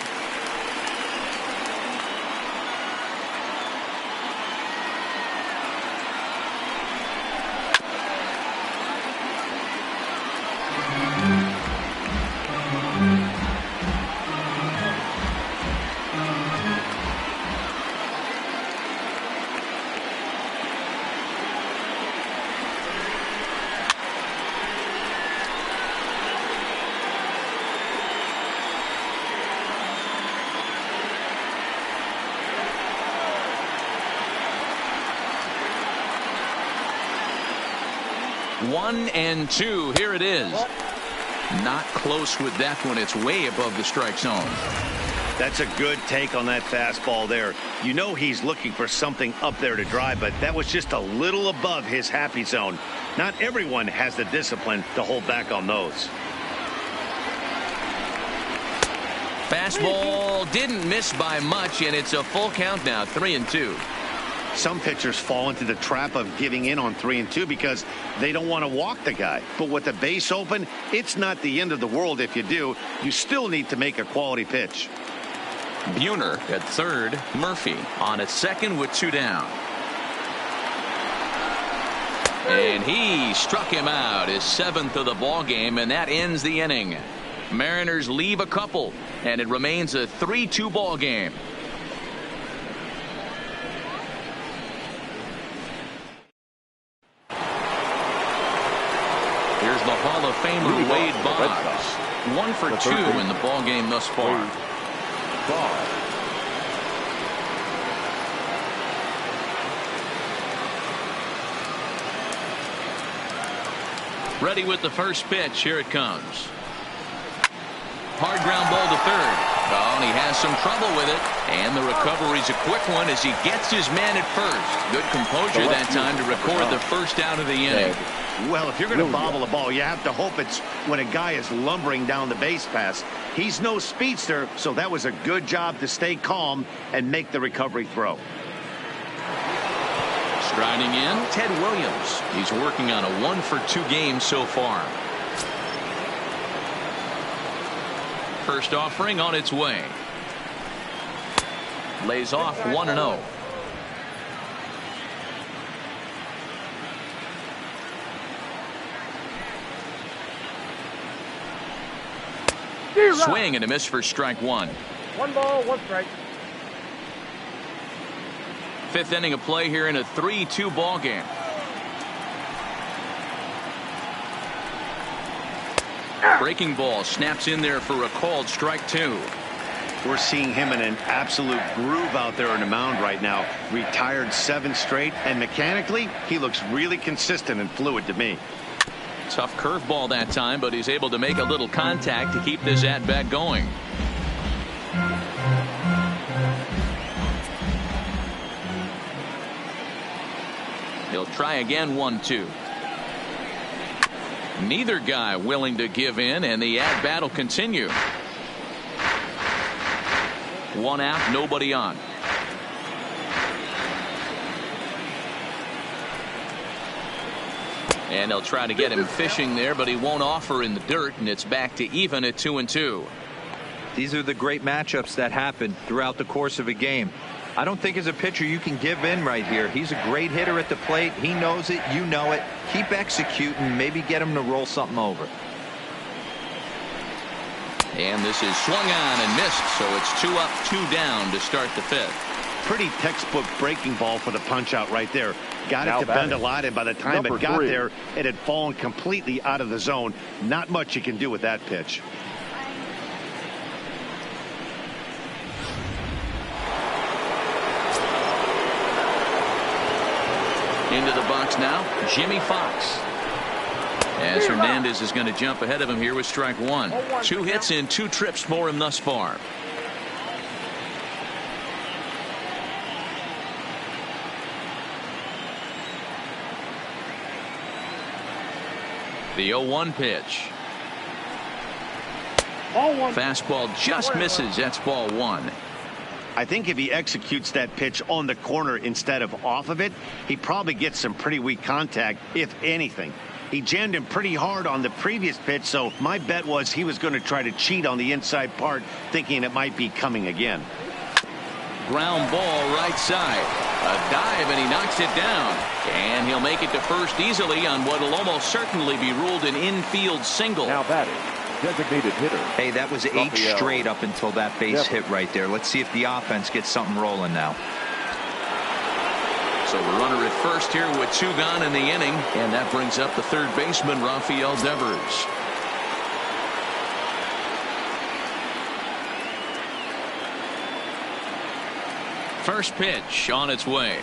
1-2. Here it is. Not close with that one. It's way above the strike zone. That's a good take on that fastball there. You know he's looking for something up there to drive, but that was just a little above his happy zone. Not everyone has the discipline to hold back on those. Fastball didn't miss by much, and it's a full count now, 3-2. Some pitchers fall into the trap of giving in on 3-2 because they don't want to walk the guy. But with the base open, it's not the end of the world if you do. You still need to make a quality pitch. Buhner at third. Murphy on at second with 2 down. And he struck him out, his 7th of the ball game, and that ends the inning. Mariners leave a couple, and it remains a 3-2 ball game. Here's the Hall of Famer Wade Boggs. 1 for 2 in the ball game thus far. Ready with the first pitch. Here it comes. Hard ground ball to third. Oh, and he has some trouble with it. And the recovery's a quick one as he gets his man at first. Good composure that time to record the first out of the inning. Well, if you're going to bobble a ball, you have to hope it's when a guy is lumbering down the base pass. He's no speedster, so that was a good job to stay calm and make the recovery throw. Striding in, Ted Williams. He's working on a 1 for 2 game so far. First offering on its way. Lays off 1-0. Swing and a miss for strike 1. 1 ball, 1 strike. 5th inning of play here in a 3-2 ball game. Breaking ball snaps in there for a called strike 2. We're seeing him in an absolute groove out there on the mound right now. Retired 7 straight, and mechanically he looks really consistent and fluid to me. Tough curveball that time, but he's able to make a little contact to keep this at-bat going. He'll try again. 1-2. Neither guy willing to give in, and the at-bat will continue. 1 out, nobody on. And they'll try to get him fishing there, but he won't offer in the dirt, and it's back to even at 2-2. These are the great matchups that happen throughout the course of a game. I don't think as a pitcher you can give in right here. He's a great hitter at the plate. He knows it. You know it. Keep executing. Maybe get him to roll something over. And this is swung on and missed, so it's 2 up, 2 down to start the 5th. Pretty textbook breaking ball for the punch out right there. Got it to bend a lot, and by the time it got there, it had fallen completely out of the zone. Not much you can do with that pitch. Into the box now, Jimmy Fox. As Hernandez is going to jump ahead of him here with strike 1. 2 hits and 2 trips for him thus far. The 0-1 pitch. Fastball just misses. That's ball 1. I think if he executes that pitch on the corner instead of off of it, he probably gets some pretty weak contact, if anything. He jammed him pretty hard on the previous pitch, so my bet was he was going to try to cheat on the inside part, thinking it might be coming again. Ground ball right side. A dive, and he knocks it down. And he'll make it to first easily on what will almost certainly be ruled an infield single. Now batting, designated hitter. Hey, that was 8 straight up until that base hit right there. Let's see if the offense gets something rolling now. So the runner at first here with 2 gone in the inning, and that brings up the third baseman, Rafael Devers. First pitch on its way.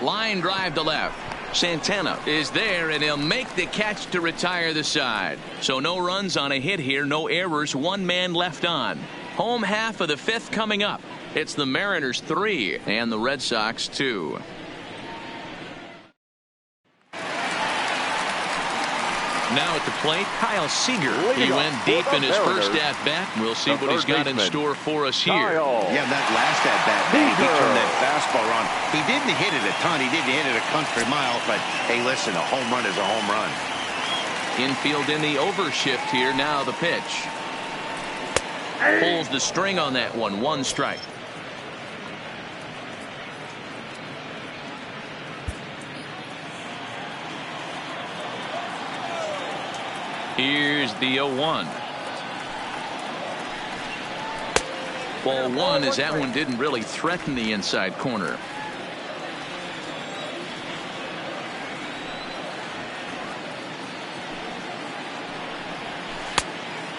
Line drive to left. Santana is there, and he'll make the catch to retire the side. So no runs on a hit here, no errors, one man left on. Home half of the fifth coming up. It's the Mariners 3 and the Red Sox 2. Now at the plate, Kyle Seager. He went deep in his first at-bat. We'll see what he's got in store for us here. Yeah, that last at-bat, he turned that fastball on. He didn't hit it a ton. He didn't hit it a country mile, but hey, listen, a home run is a home run. Infield in the overshift here. Now the pitch. Pulls the string on that one. One strike. Here's the 0-1. Ball one, as that one didn't really threaten the inside corner.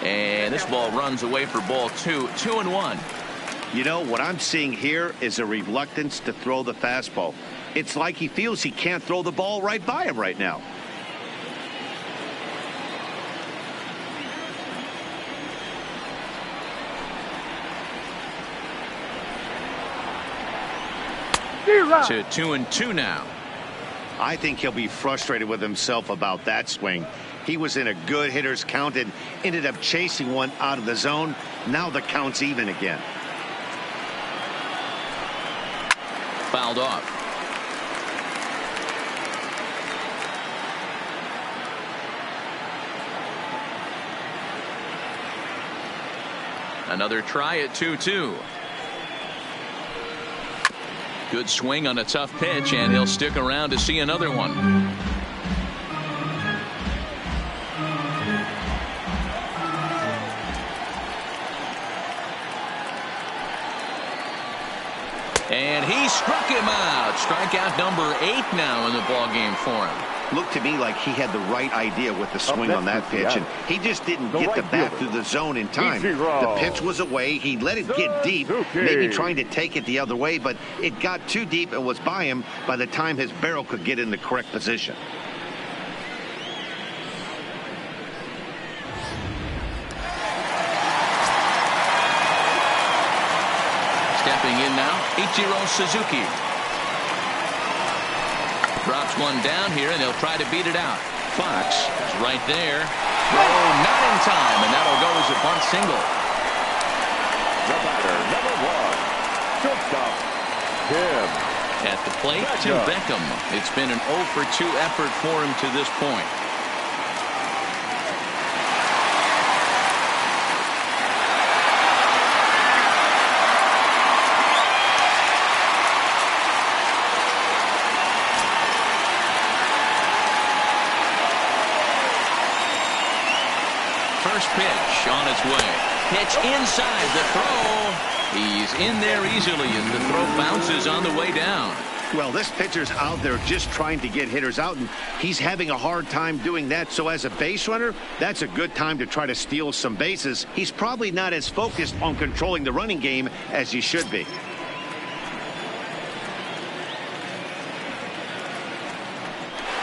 And this ball runs away for ball two. 2-1. You know, what I'm seeing here is a reluctance to throw the fastball. It's like he feels he can't throw the ball right by him right now. To 2-2 now. I think he'll be frustrated with himself about that swing. He was in a good hitter's count and ended up chasing one out of the zone. Now the count's even again. Fouled off. Another try at 2-2. Good swing on a tough pitch, and he'll stick around to see another one. And he struck him out. Strikeout number 8 now in the ballgame for him. Looked to me like he had the right idea with the swing on that pitch, and he just didn't get the bat through the zone in time. The pitch was away. He let it get deep, maybe trying to take it the other way, but it got too deep and was by him by the time his barrel could get in the correct position. Stepping in now, Ichiro Suzuki. Drops one down here, and they'll try to beat it out. Fox is right there. Oh, not in time, and that'll go as a bunt single. The batter, number 1, shortstop, Tim. At the plate, to Beckham. It's been an 0-for-2 effort for him to this point. First pitch on its way. Pitch inside the throw. He's in there easily as the throw bounces on the way down. Well, this pitcher's out there just trying to get hitters out, and he's having a hard time doing that. So as a base runner, that's a good time to try to steal some bases. He's probably not as focused on controlling the running game as he should be.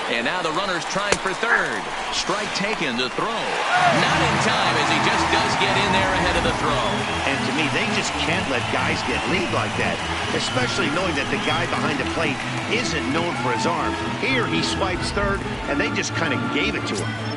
And now the runner's trying for third. Strike taken, the throw. Not in time as he just does get in there ahead of the throw. And to me, they just can't let guys get lead like that, especially knowing that the guy behind the plate isn't known for his arm. Here he swipes third, and they just kind of gave it to him.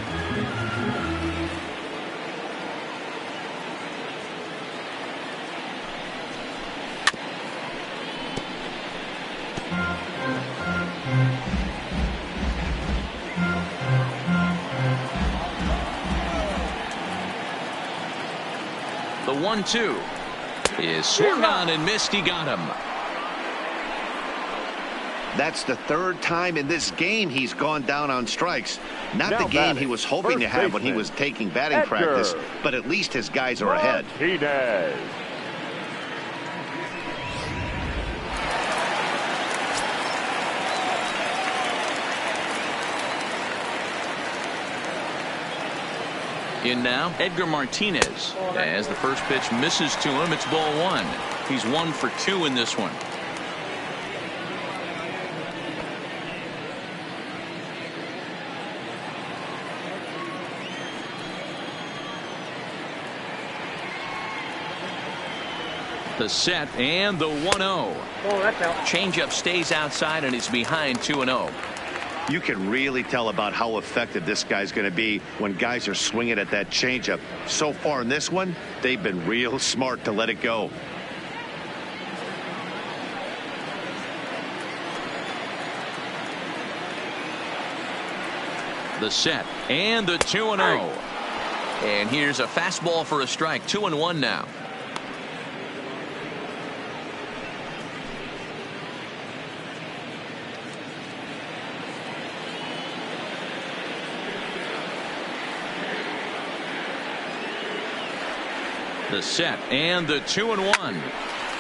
The 1-2 is swung on and missed. He got him. That's the third time in this game he's gone down on strikes. Not the game he was hoping to have when he was taking batting practice, but at least his guys are ahead. In now, Edgar Martinez. As the first pitch misses to him, it's ball 1. He's 1 for 2 in this one. The set and the 1-0. Oh, that's out. Changeup stays outside and it's behind 2-0. You can really tell about how effective this guy's going to be when guys are swinging at that changeup. So far in this one, they've been real smart to let it go. The set and the 2-0. And here's a fastball for a strike. 2-1 now. The set and the 2-1.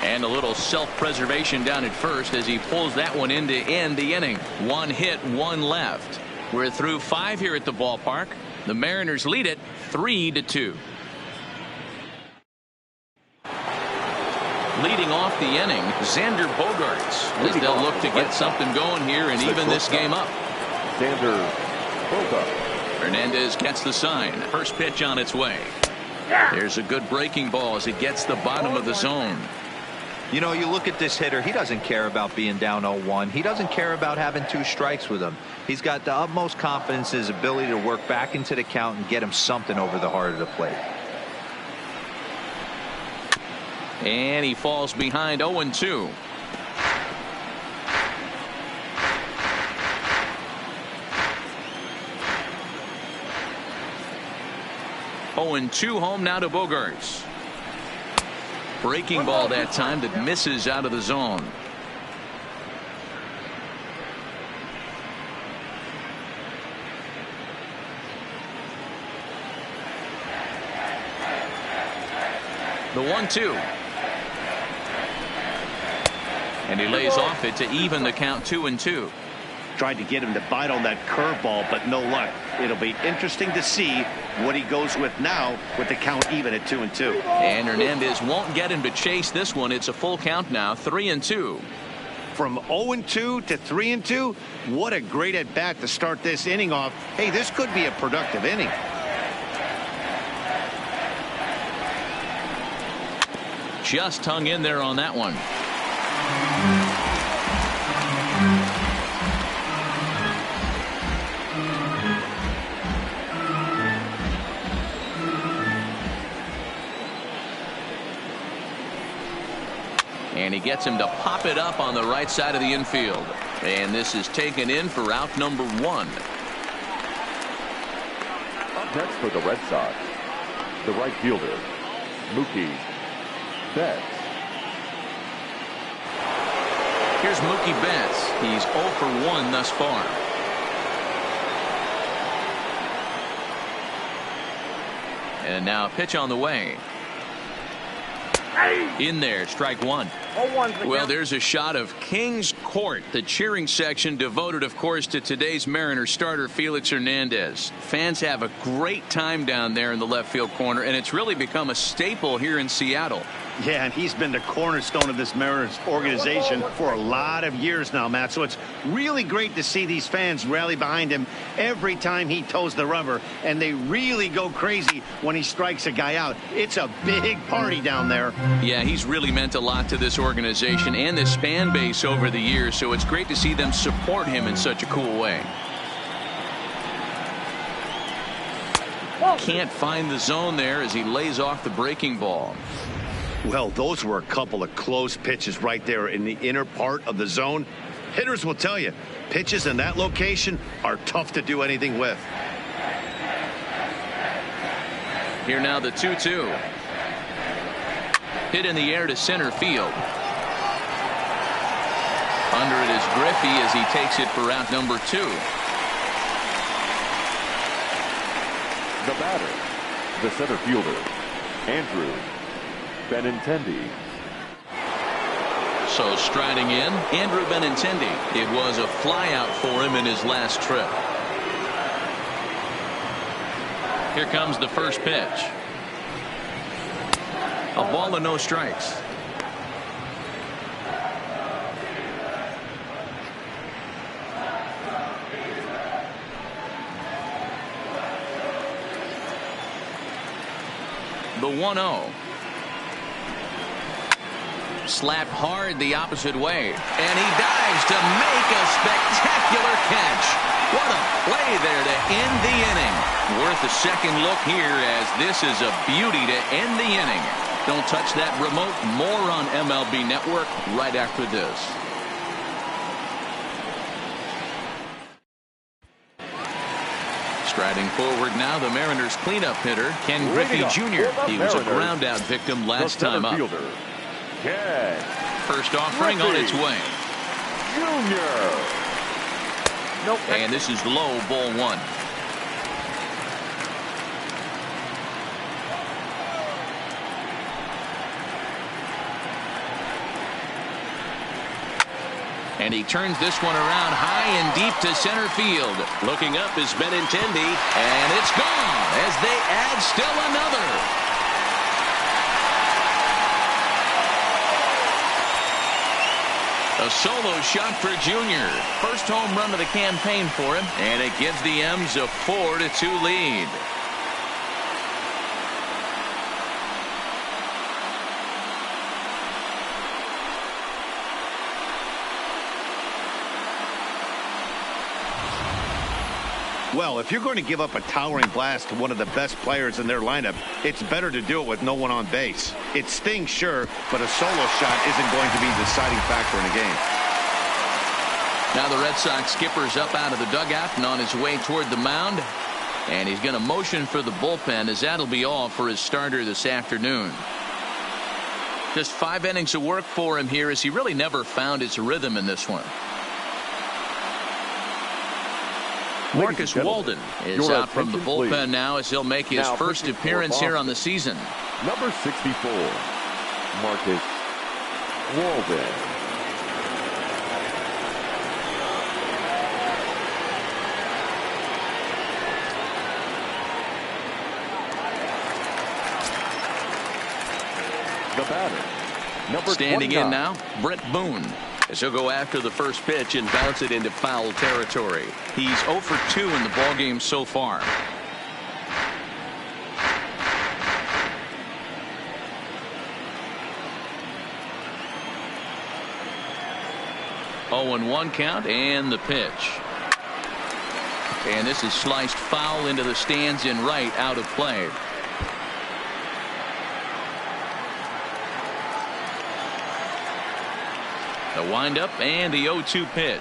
And a little self-preservation down at first as he pulls that one in to end the inning. 1 hit, 1 left. We're through 5 here at the ballpark. The Mariners lead it 3-2. Leading off the inning, Xander Bogaerts, as they'll look to get something going here and even this game up. Xander Bogaerts. Hernandez gets the sign. First pitch on its way. There's a good breaking ball as it gets the bottom of the zone. You know, you look at this hitter, he doesn't care about being down 0-1. He doesn't care about having 2 strikes with him. He's got the utmost confidence in his ability to work back into the count and get him something over the heart of the plate. And he falls behind 0-2. Two home now to Bogaerts. Breaking ball that time that misses out of the zone. The 1-2. And he lays off it to even the count 2-2. Tried to get him to bite on that curveball, but no luck. It'll be interesting to see what he goes with now with the count even at 2-2. And Hernandez won't get him to chase this one. It's a full count now, 3-2. From 0-2 to 3-2, what a great at bat to start this inning off. Hey, this could be a productive inning. Just hung in there on that one. And he gets him to pop it up on the right side of the infield. And this is taken in for out number 1. Up next for the Red Sox, the right fielder, Mookie Betts. Here's Mookie Betts. He's 0 for 1 thus far. And now a pitch on the way. In there, strike 1. Well, there's a shot of King's Court, the cheering section devoted, of course, to today's Mariners starter Felix Hernandez. Fans have a great time down there in the left field corner, and it's really become a staple here in Seattle. Yeah, and he's been the cornerstone of this Mariners organization for a lot of years now, Matt. So it's really great to see these fans rally behind him every time he toes the rubber, and they really go crazy when he strikes a guy out. It's a big party down there. Yeah, he's really meant a lot to this organization and this fan base over the years, so it's great to see them support him in such a cool way. Can't find the zone there as he lays off the breaking ball. Well, those were a couple of close pitches right there in the inner part of the zone. Hitters will tell you, pitches in that location are tough to do anything with. Here now the 2-2. Hit in the air to center field. Under it is Griffey as he takes it for out number 2. The batter, the center fielder, Andrew Benintendi. So striding in, Andrew Benintendi. It was a flyout for him in his last trip. Here comes the first pitch. A ball and no strikes. The 1-0. Slapped hard the opposite way. And he dives to make a spectacular catch. What a play there to end the inning. Worth a second look here, as this is a beauty to end the inning. Don't touch that remote. More on MLB Network right after this. Striding forward now, the Mariners cleanup hitter, Ken Griffey Jr. He was a ground out victim last time up. First offering on its way. Junior. Nope. And this is low, ball one. And he turns this one around high and deep to center field. Looking up is Benintendi, and it's gone as they add still another. A solo shot for Junior. First home run of the campaign for him, and it gives the M's a 4-2 lead. Well, if you're going to give up a towering blast to one of the best players in their lineup, it's better to do it with no one on base. It stings, sure, but a solo shot isn't going to be the deciding factor in a game. Now the Red Sox skipper's up out of the dugout and on his way toward the mound. And he's going to motion for the bullpen, as that'll be all for his starter this afternoon. Just 5 innings of work for him here, as he really never found his rhythm in this one. Marcus Walden is out from the bullpen now, as he'll make his first appearance here on the season. Number 64, Marcus Walden. The batter, number standing 29. in now, Brett Boone. As he'll go after the first pitch and bounce it into foul territory. He's 0 for 2 in the ballgame so far. Oh, and 1 count, and the pitch. And this is sliced foul into the stands in right, out of play. The windup and the 0-2 pitch.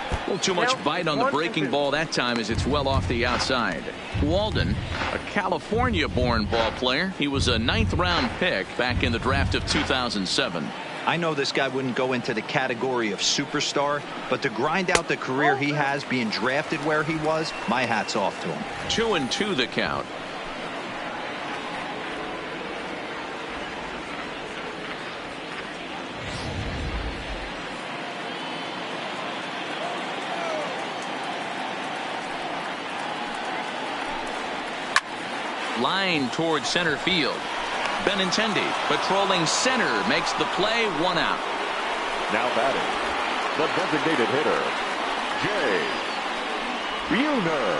A little too much bite on the breaking ball that time, as it's well off the outside. Walden, a California-born ball player. He was a 9th-round pick back in the draft of 2007. I know this guy wouldn't go into the category of superstar, but to grind out the career he has being drafted where he was, my hat's off to him. 2-2 the count. Line towards center field. Benintendi patrolling center, makes the play, 1 out. Now batting, the designated hitter, Jay Buhner.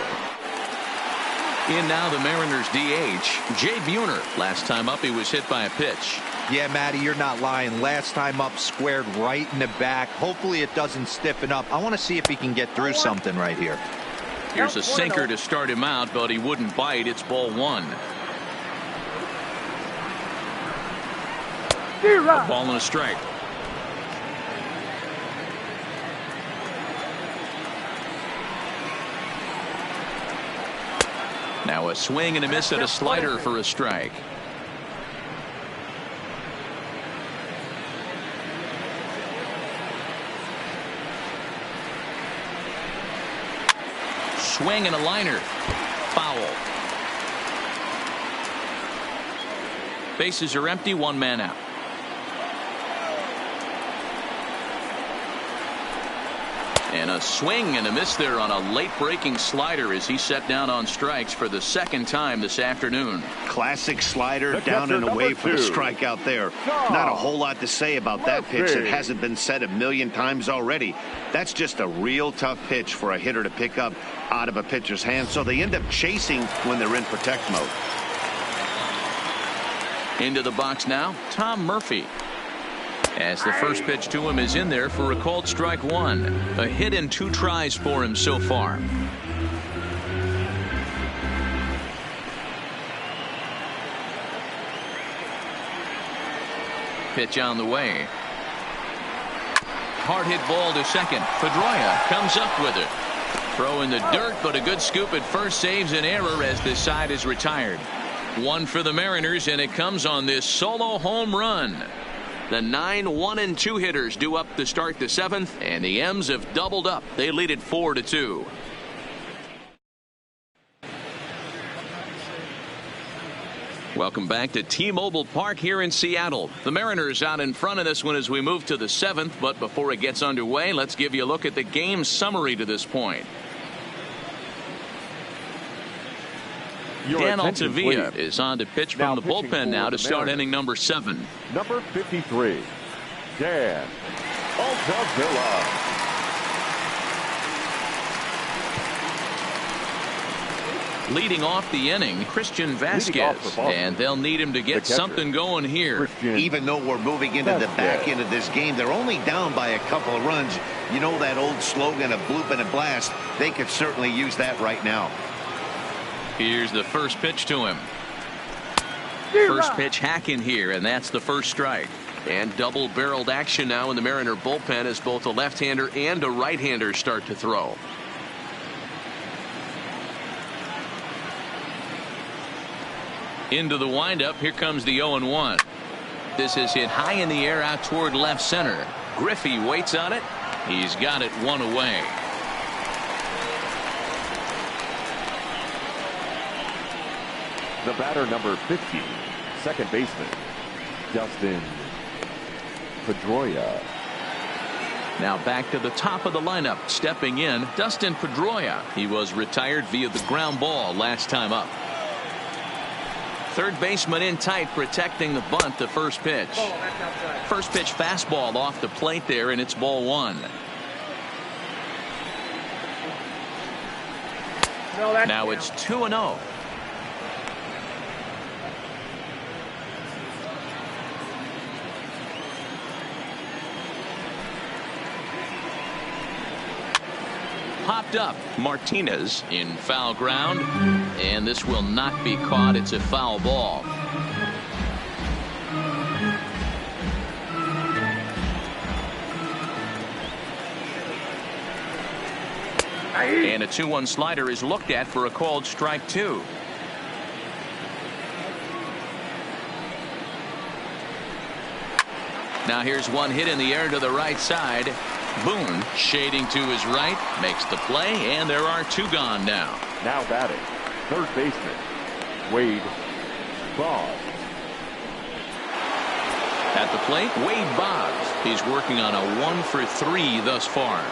In now the Mariners DH, Jay Buhner. Last time up, he was hit by a pitch. Yeah, Matty, you're not lying. Last time up, squared right in the back. Hopefully it doesn't stiffen up. I want to see if he can get through something right here. Here's a sinker to start him out, but he wouldn't bite. It's ball 1. A ball and a strike. Now a swing and a miss at a slider for a strike. Swing and a liner. Foul. Bases are empty, 1 man out. And a swing and a miss there on a late breaking slider as he set down on strikes for the 2nd time this afternoon. Classic slider, down and away for the strikeout there. Not a whole lot to say about that pitch that hasn't been said a million times already. That's just a real tough pitch for a hitter to pick up out of a pitcher's hand, so they end up chasing when they're in protect mode. Into the box now, Tom Murphy. As the first pitch to him is in there for a called strike one. A hit and 2 tries for him so far. Pitch on the way. Hard hit ball to second. Pedroia comes up with it. Throw in the dirt, but a good scoop at first saves an error as this side is retired. One for the Mariners, and it comes on this solo home run. The 9-1-2 hitters due up to start the 7th, and the M's have doubled up. They lead it 4-2. Welcome back to T-Mobile Park here in Seattle. The Mariners out in front of this one as we move to the 7th, but before it gets underway, let's give you a look at the game summary to this point. Dan Altavilla is on to pitch from the bullpen now to start inning number 7. Number 53, Dan Altavilla. Leading off the inning, Christian Vasquez, and they'll need him to get something going here. Even though we're moving into the back end of this game, they're only down by a couple of runs. You know that old slogan of bloop and a blast. They could certainly use that right now. Here's the first pitch to him. First pitch hack in here, and that's the first strike. And double-barreled action now in the Mariner bullpen as both a left-hander and a right-hander start to throw. Into the windup. Here comes the 0-1. This is hit high in the air out toward left center. Griffey waits on it. He's got it one away. The batter, number 50, second baseman, Dustin Pedroia. Now back to the top of the lineup. Stepping in, Dustin Pedroia. He was retired via the ground ball last time up. Third baseman in tight, protecting the bunt. The first pitch. First pitch fastball off the plate there, and it's ball 1. Now it's 2-0. Popped up. Martinez in foul ground, and this will not be caught. It's a foul ball. And a 2-1 slider is looked at for a called strike 2. Now here's one hit in the air to the right side. Boone shading to his right, makes the play, and there are 2 gone now. Now batting, third baseman, Wade Boggs. At the plate, Wade Boggs. He's working on a 1 for 3 thus far.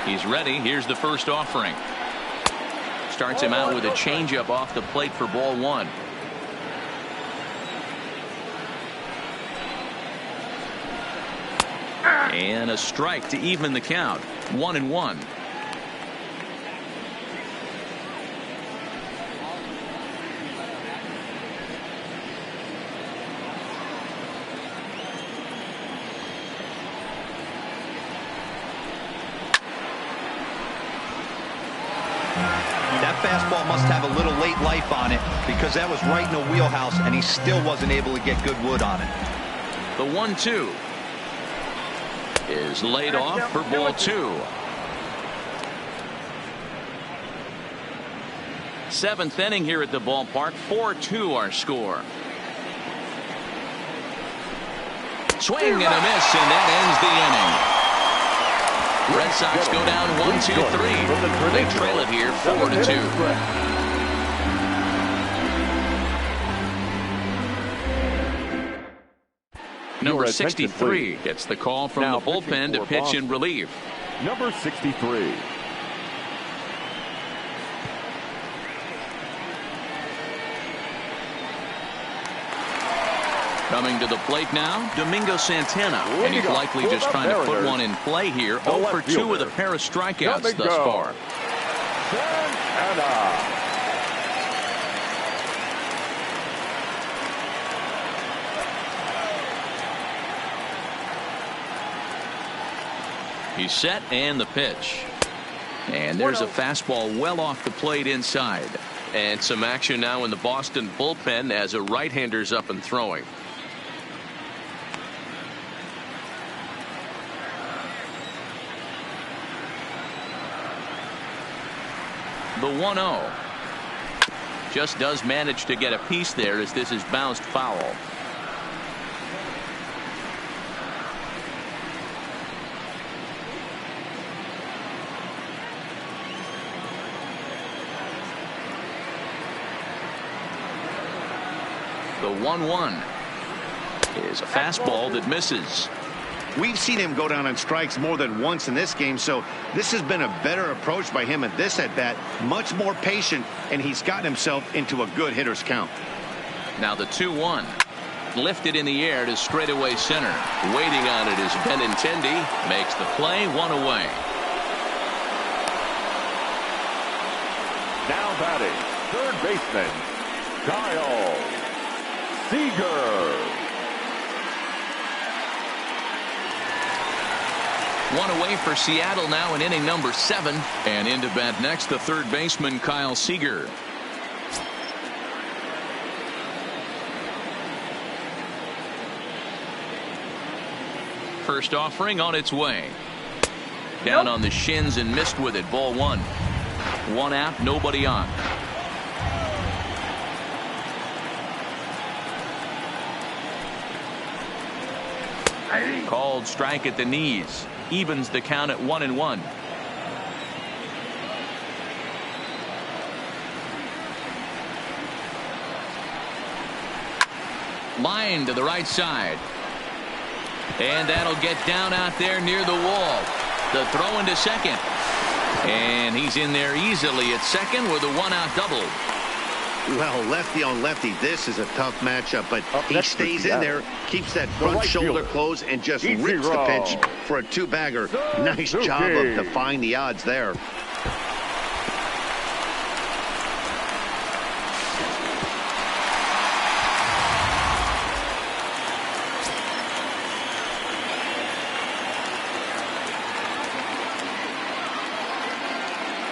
He's ready. Here's the first offering. Starts him out with a changeup off the plate for ball 1. And a strike to even the count. 1-1. That fastball must have a little late life on it, because that was right in the wheelhouse, and he still wasn't able to get good wood on it. The 1-2 is laid off for ball 2. 7th inning here at the ballpark. 4-2 our score. Swing and a miss, and that ends the inning. Red Sox go down 1-2-3. They trail it here 4-2. Number 63 gets the call from the bullpen to pitch in relief. Number 63. Coming to the plate now, Domingo Santana, and he's likely just trying to put one in play here. 0 for 2 with a pair of strikeouts thus far. Santana. He's set and the pitch. And there's a fastball well off the plate inside. And some action now in the Boston bullpen as a right-hander's up and throwing. The 1-0. Just does manage to get a piece there as this is bounced foul. The 1-1 is a fastball that misses. We've seen him go down on strikes more than once in this game, so this has been a better approach by him at this at-bat. Much more patient, and he's gotten himself into a good hitter's count. Now the 2-1. Lifted in the air to straightaway center. Waiting on it is Benintendi. Makes the play, one away. Now batting, third baseman, Kyle Seager. One away for Seattle now in inning number 7. And into bat next, the third baseman, Kyle Seager. First offering on its way. Down on the shins and missed with it. Ball 1. 1 out, nobody on. Called strike at the knees. Evens the count at 1-1. Line to the right side. And that'll get down out there near the wall. The throw into second. And he's in there easily at second with a 1-out double. Well, lefty on lefty, this is a tough matchup, but he stays in there, keeps that front shoulder closed, and just rips the pitch for a 2-bagger. Nice job of defying the odds there.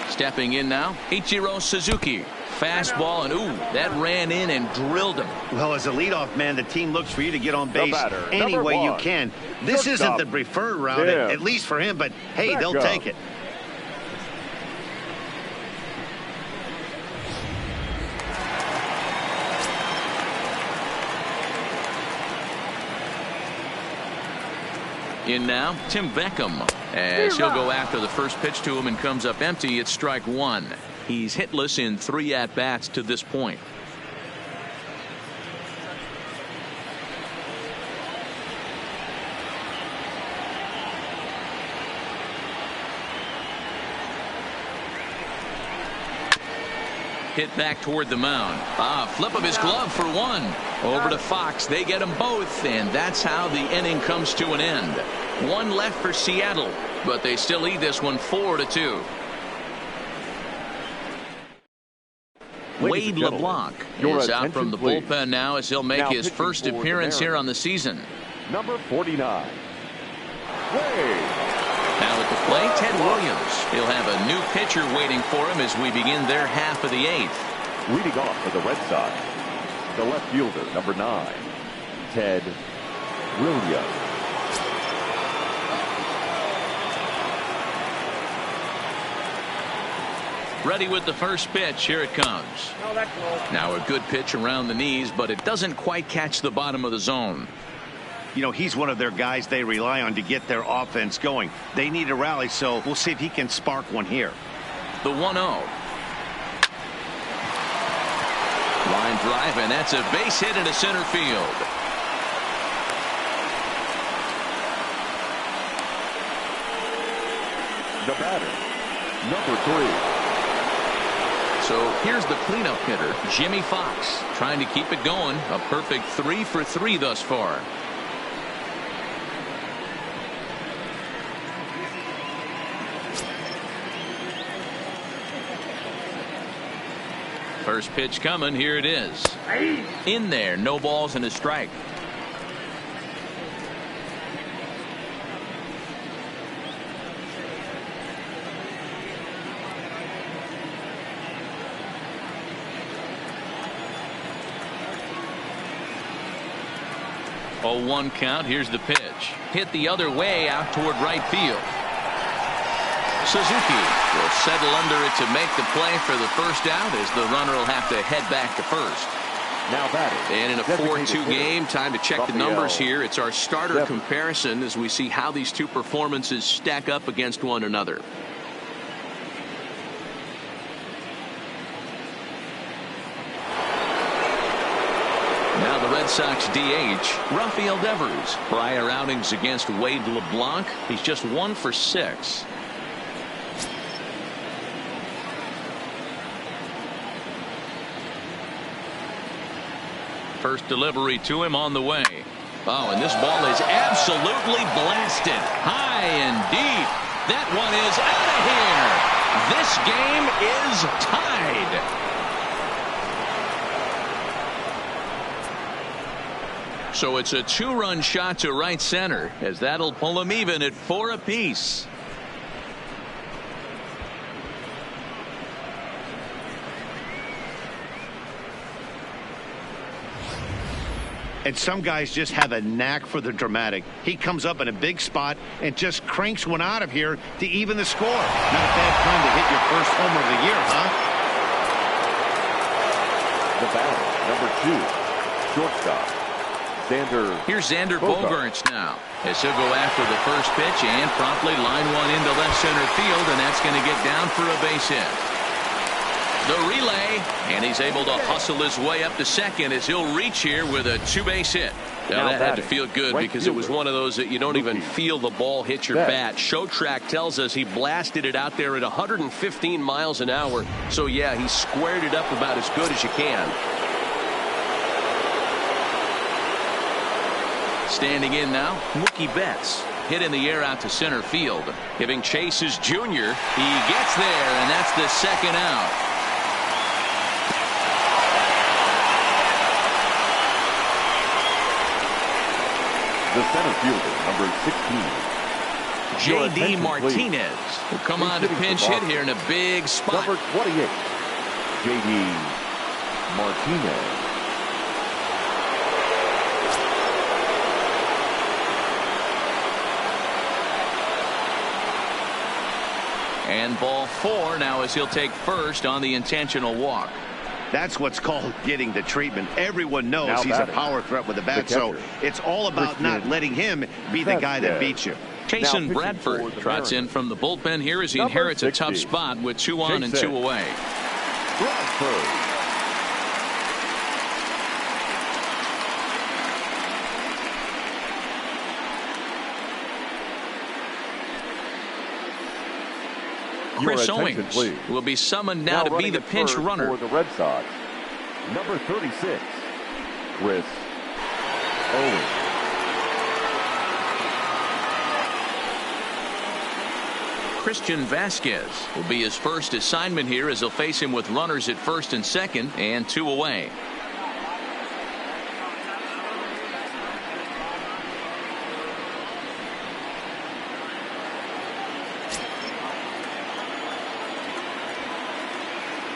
Stepping in now, Ichiro Suzuki. Fastball, and ooh, that ran in and drilled him. Well, as a leadoff man, the team looks for you to get on base any way you can. This isn't the preferred route, at least for him, but hey, they'll take it. In now, Tim Beckham, as he'll go after the first pitch to him and comes up empty. It's strike 1. He's hitless in 3 at-bats to this point. Hit back toward the mound. Flip of his glove for 1. Over to Fox. They get them both, and that's how the inning comes to an end. 1 left for Seattle, but they still lead this one 4-2. Wade LeBlanc is out from the bullpen now as he'll make his first appearance here on the season. Number 49. Wade. Now at the plate, Ted Williams. He'll have a new pitcher waiting for him as we begin their half of the 8th. Leading off for the Red Sox, the left fielder, number 9, Ted Williams. Ready with the first pitch. Here it comes. Now a good pitch around the knees, but it doesn't quite catch the bottom of the zone. You know, he's one of their guys they rely on to get their offense going. They need a rally, so we'll see if he can spark one here. The 1-0. Line drive, and that's a base hit into center field. The batter, number 3. So here's the cleanup hitter, Jimmy Fox, trying to keep it going. A perfect 3 for 3 thus far. First pitch coming. Here it is. In there. No balls and a strike. 0-1 count. Here's the pitch. Hit the other way out toward right field. Suzuki will settle under it to make the play for the first out, as the runner will have to head back to first. Now batting. And in a 4-2 game, time to check the numbers here. It's our starter 7. comparison as we see how these two performances stack up against one another. Now the Red Sox DH, Rafael Devers. Prior outings against Wade LeBlanc, he's just 1 for 6. First delivery to him on the way. Oh, and this ball is absolutely blasted. High and deep. That one is out of here. This game is tied. So it's a 2-run shot to right center, as that'll pull them even at 4 apiece. And some guys just have a knack for the dramatic. He comes up in a big spot and just cranks one out of here to even the score. Not a bad time to hit your first homer of the year, huh? The batter, number 2, shortstop, Xander. Here's Xander Bogaerts now, as he'll go after the first pitch and promptly line one into left center field, and that's going to get down for a base hit. The relay, and he's able to hustle his way up to second as he'll reach here with a 2-base hit. Now that had to feel good, because it was one of those that you don't even feel the ball hit your bat. Show track tells us he blasted it out there at 115 miles an hour. So yeah, he squared it up about as good as you can. Standing in now, Mookie Betts. Hit in the air out to center field. Giving chase his junior. He gets there, and that's the second out. The center fielder, number 16. J.D. Martinez will come on to pinch hit here in a big spot. Number 28, J.D. Martinez. And ball 4 now, as he'll take first on the intentional walk. That's what's called getting the treatment. Everyone knows he's a power threat with the bat, so it's all about not letting him be the guy that beats you. Jason Bradford trots in from the bullpen here as he inherits a tough spot with 2 on and 2 away. Bradford. Chris Owings will be summoned now to be the pinch runner. For the Red Sox, number 36, Chris Owings. Christian Vasquez will be his first assignment here, as he'll face him with runners at first and second and 2 away.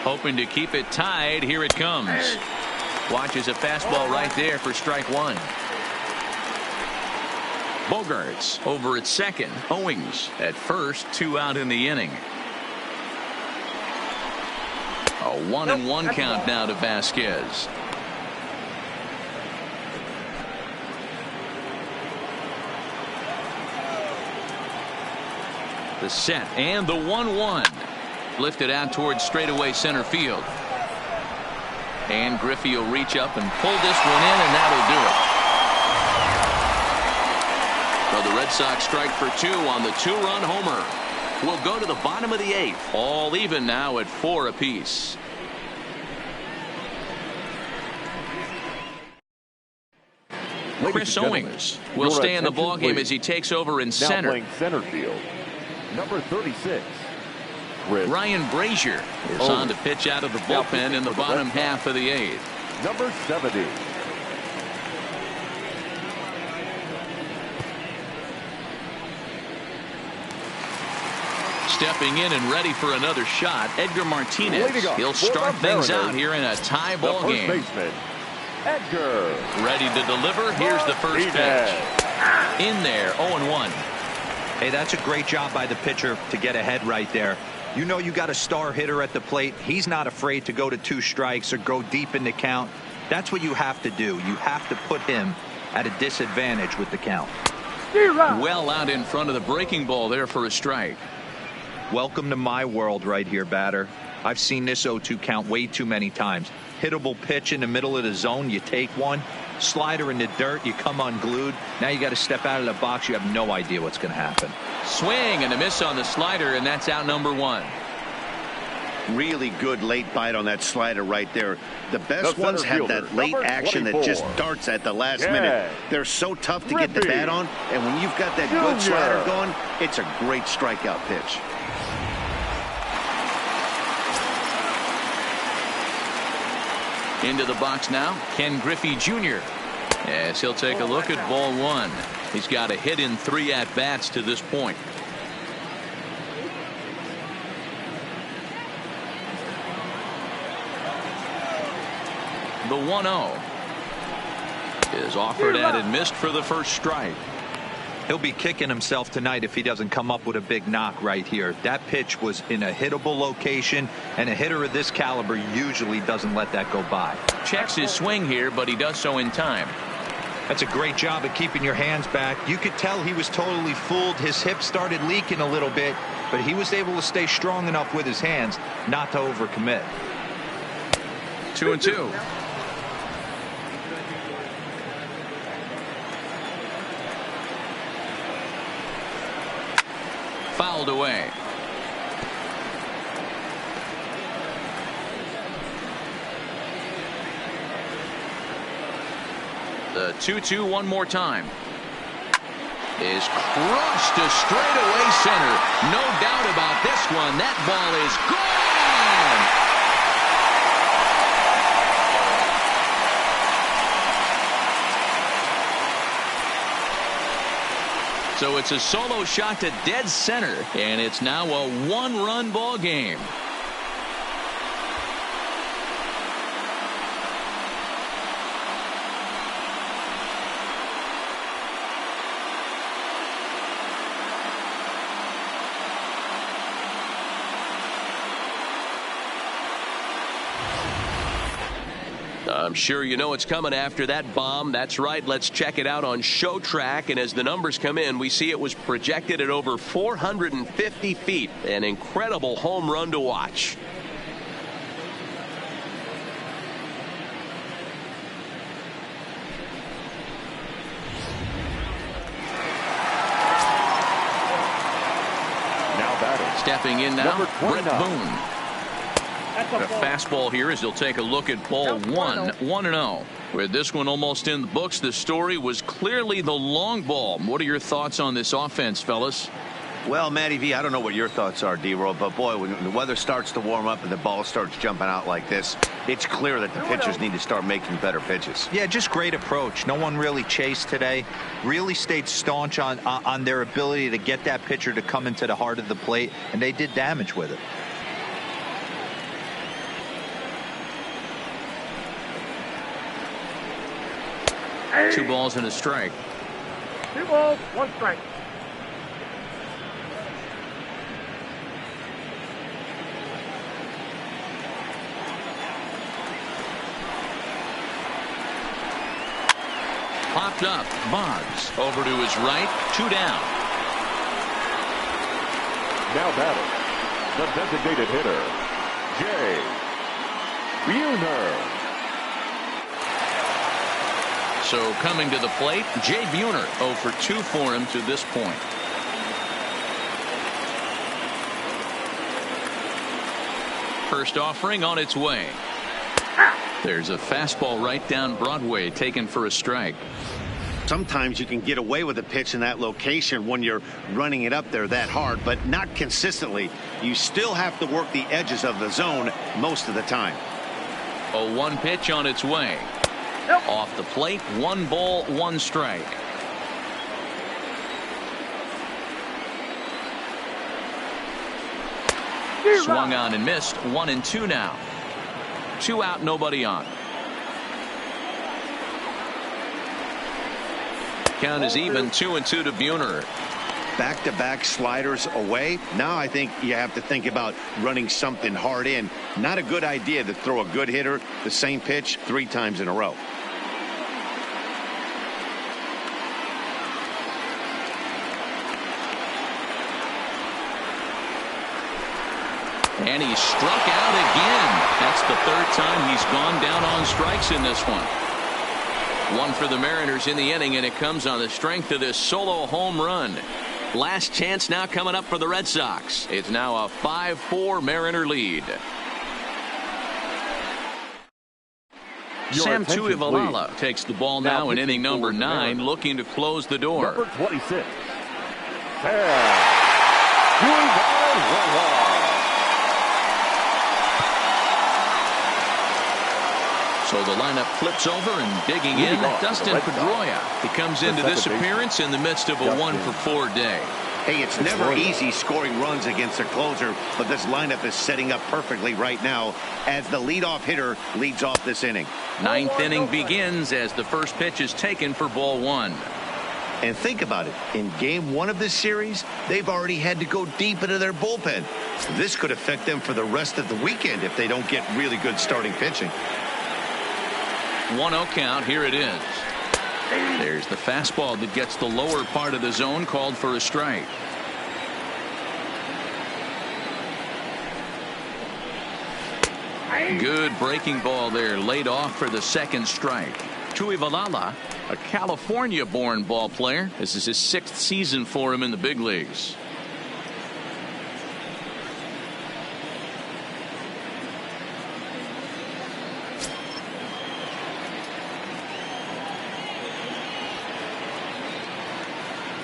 Hoping to keep it tied. Here it comes. Watches a fastball right there for strike 1. Bogaerts over at second. Owings at first. 2 out in the inning. A 1-1 count now to Vasquez. The set and the 1-1. Lifted out towards straightaway center field. And Griffey will reach up and pull this one in, and that'll do it. So the Red Sox strike for 2 on the 2-run homer. We'll go to the bottom of the 8th. All even now at 4 apiece. Chris Owings will stay in the ballgame as he takes over in center. Now playing center field, number 36. Ryan Brazier is on to pitch out of the bullpen in the bottom half of the 8th. Number 70. Stepping in and ready for another shot, Edgar Martinez. He'll start things out here in a tie ball game. Edgar. Ready to deliver. Here's the first pitch. In there, 0-1. Hey, that's a great job by the pitcher to get ahead right there. You know you got a star hitter at the plate. He's not afraid to go to 2 strikes or go deep in the count. That's what you have to do. You have to put him at a disadvantage with the count. Well out in front of the breaking ball there for a strike. Welcome to my world right here, batter. I've seen this 0-2 count way too many times. Hittable pitch in the middle of the zone, you take one. Slider in the dirt, you come unglued. Now you got to step out of the box. You have no idea what's going to happen. Swing and a miss on the slider, and that's out number 1. Really good late bite on that slider right there. The best ones have that late action that just darts at the last minute. They're so tough to get the bat on, and when you've got that good slider going, it's a great strikeout pitch. Into the box now, Ken Griffey Jr. Yes, he'll take a look at ball 1. He's got a hit in 3 at-bats to this point. The 1-0 is offered at and missed for the first strike. He'll be kicking himself tonight if he doesn't come up with a big knock right here. That pitch was in a hittable location, and a hitter of this caliber usually doesn't let that go by. Checks his swing here, but he does so in time. That's a great job of keeping your hands back. You could tell he was totally fooled. His hip started leaking a little bit, but he was able to stay strong enough with his hands not to overcommit. 2-2. Fouled away. The 2-2 one more time. Is crushed to straightaway center. No doubt about this one. That ball is gone. So it's a solo shot to dead center, and it's now a 1-run ball game. I'm sure you know it's coming after that bomb. That's right. Let's check it out on Show Track. And as the numbers come in, we see it was projected at over 450 feet. An incredible home run to watch. Now batting. Stepping in now, Number 29. Brett Boone. The fastball here as he'll take a look at ball 1, 1-0. With this one almost in the books, the story was clearly the long ball. What are your thoughts on this offense, fellas? Well, Matty V, I don't know what your thoughts are, D-Roll, but boy, when the weather starts to warm up and the ball starts jumping out like this, it's clear that the pitchers need to start making better pitches. Yeah, just great approach. No one really chased today. Really stayed staunch on their ability to get that pitcher to come into the heart of the plate, and they did damage with it. 2 balls and a strike. 2 balls, 1 strike. Popped up. Boggs over to his right. 2 down. Now batting, the designated hitter, Jay Buhner. So coming to the plate, Jay Buhner 0 for 2 for him to this point. First offering on its way. There's a fastball right down Broadway taken for a strike. Sometimes you can get away with a pitch in that location when you're running it up there that hard, but not consistently. You still have to work the edges of the zone most of the time. A 1 pitch on its way. Off the plate, 1 ball, 1 strike. Swung on and missed. 1-2 now. 2 out, nobody on. Count is even, 2-2 to Buhner. Back-to-back sliders away. Now I think you have to think about running something hard in. Not a good idea to throw a good hitter the same pitch 3 times in a row. And he struck out again. That's the 3rd time he's gone down on strikes in this one. 1 for the Mariners in the inning, and it comes on the strength of this solo home run. Last chance now coming up for the Red Sox. It's now a 5-4 Mariner lead. Sam Tuivailala takes the ball now in inning number 9, looking to close the door. Number 26. Tuivailala. So the lineup flips over, and digging in, Dustin Pedroia. He comes into this appearance in the midst of a 1-for-4 day. Hey, it's never easy scoring runs against a closer, but this lineup is setting up perfectly right now as the leadoff hitter leads off this inning. 9th inning begins as the first pitch is taken for ball 1. And think about it. In game 1 of this series, they've already had to go deep into their bullpen. This could affect them for the rest of the weekend if they don't get really good starting pitching. 1-0 count. Here it is. There's the fastball that gets the lower part of the zone, called for a strike. Good breaking ball there, laid off for the 2nd strike. Tuivailala, a California-born ball player. This is his 6th season for him in the big leagues.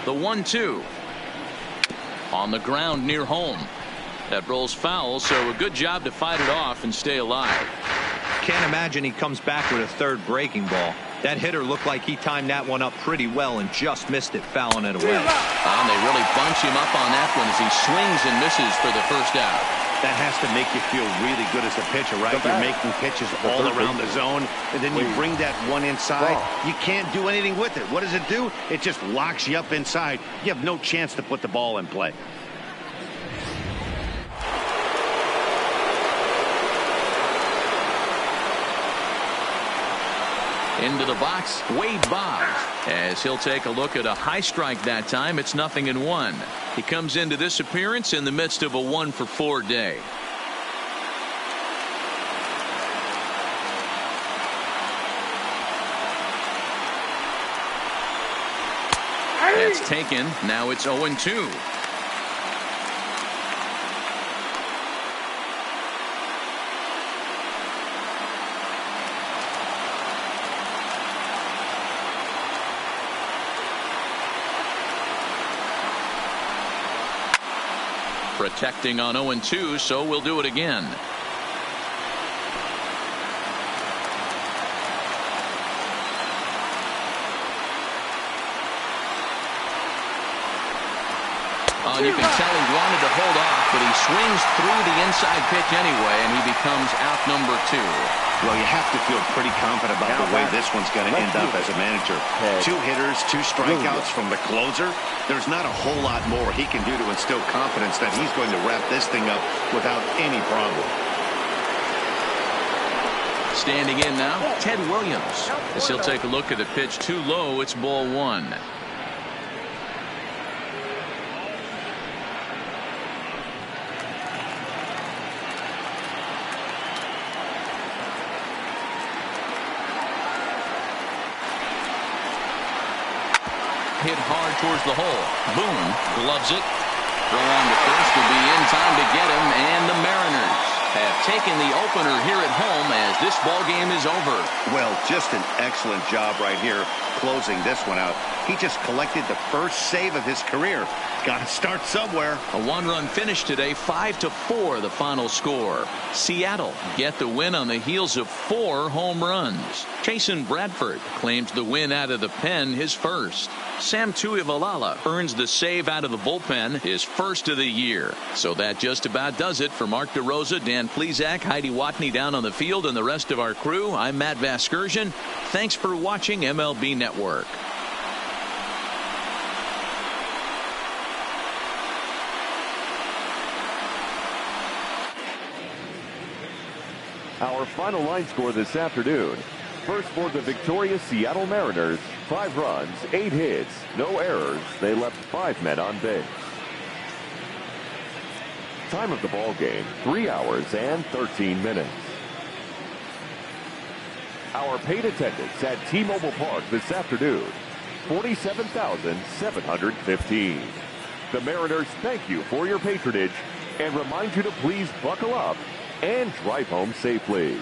The 1-2 on the ground near home. That rolls foul, so a good job to fight it off and stay alive. Can't imagine he comes back with a 3rd breaking ball. That hitter looked like he timed that one up pretty well and just missed it, fouling it away. And they really bunch him up on that one as he swings and misses for the 1st out. That has to make you feel really good as a pitcher, right? You're making pitches all around the zone, and then you bring that one inside. You can't do anything with it. What does it do? It just locks you up inside. You have no chance to put the ball in play. Into the box, Wade Boggs, as he'll take a look at a high strike that time. It's 0-1. He comes into this appearance in the midst of a 1-for-4 day. That's taken. Now it's 0-2. Protecting on 0-2, so we'll do it again. And you can tell he wanted to hold off, but he swings through the inside pitch anyway, and he becomes out number 2. Well, you have to feel pretty confident about the way this one's going to end up as a manager. 2 hitters, 2 strikeouts from the closer. There's not a whole lot more he can do to instill confidence that he's going to wrap this thing up without any problem. Standing in now, Ted Williams. As he'll take a look at a pitch too low, it's ball 1. Hit hard towards the hole. Boone gloves it. Throw on to first will be in time to get him, and the Mariners have taken the opener here at home as this ball game is over. Well, just an excellent job right here closing this one out. He just collected the first save of his career. Got to start somewhere. A 1-run finish today, 5-4 the final score. Seattle get the win on the heels of 4 home runs. Jason Bradford claims the win out of the pen, his first. Sam Tuivailala earns the save out of the bullpen, his first of the year. So that just about does it for Mark DeRosa, Dan Plesac, Heidi Watney down on the field, and the rest of our crew. I'm Matt Vasgersian. Thanks for watching MLB Network. Our final line score this afternoon. First for the victorious Seattle Mariners, 5 runs, 8 hits, no errors. They left 5 men on base. Time of the ball game, 3 hours and 13 minutes. Our paid attendance at T-Mobile Park this afternoon, 47,715. The Mariners thank you for your patronage and remind you to please buckle up and drive home safely.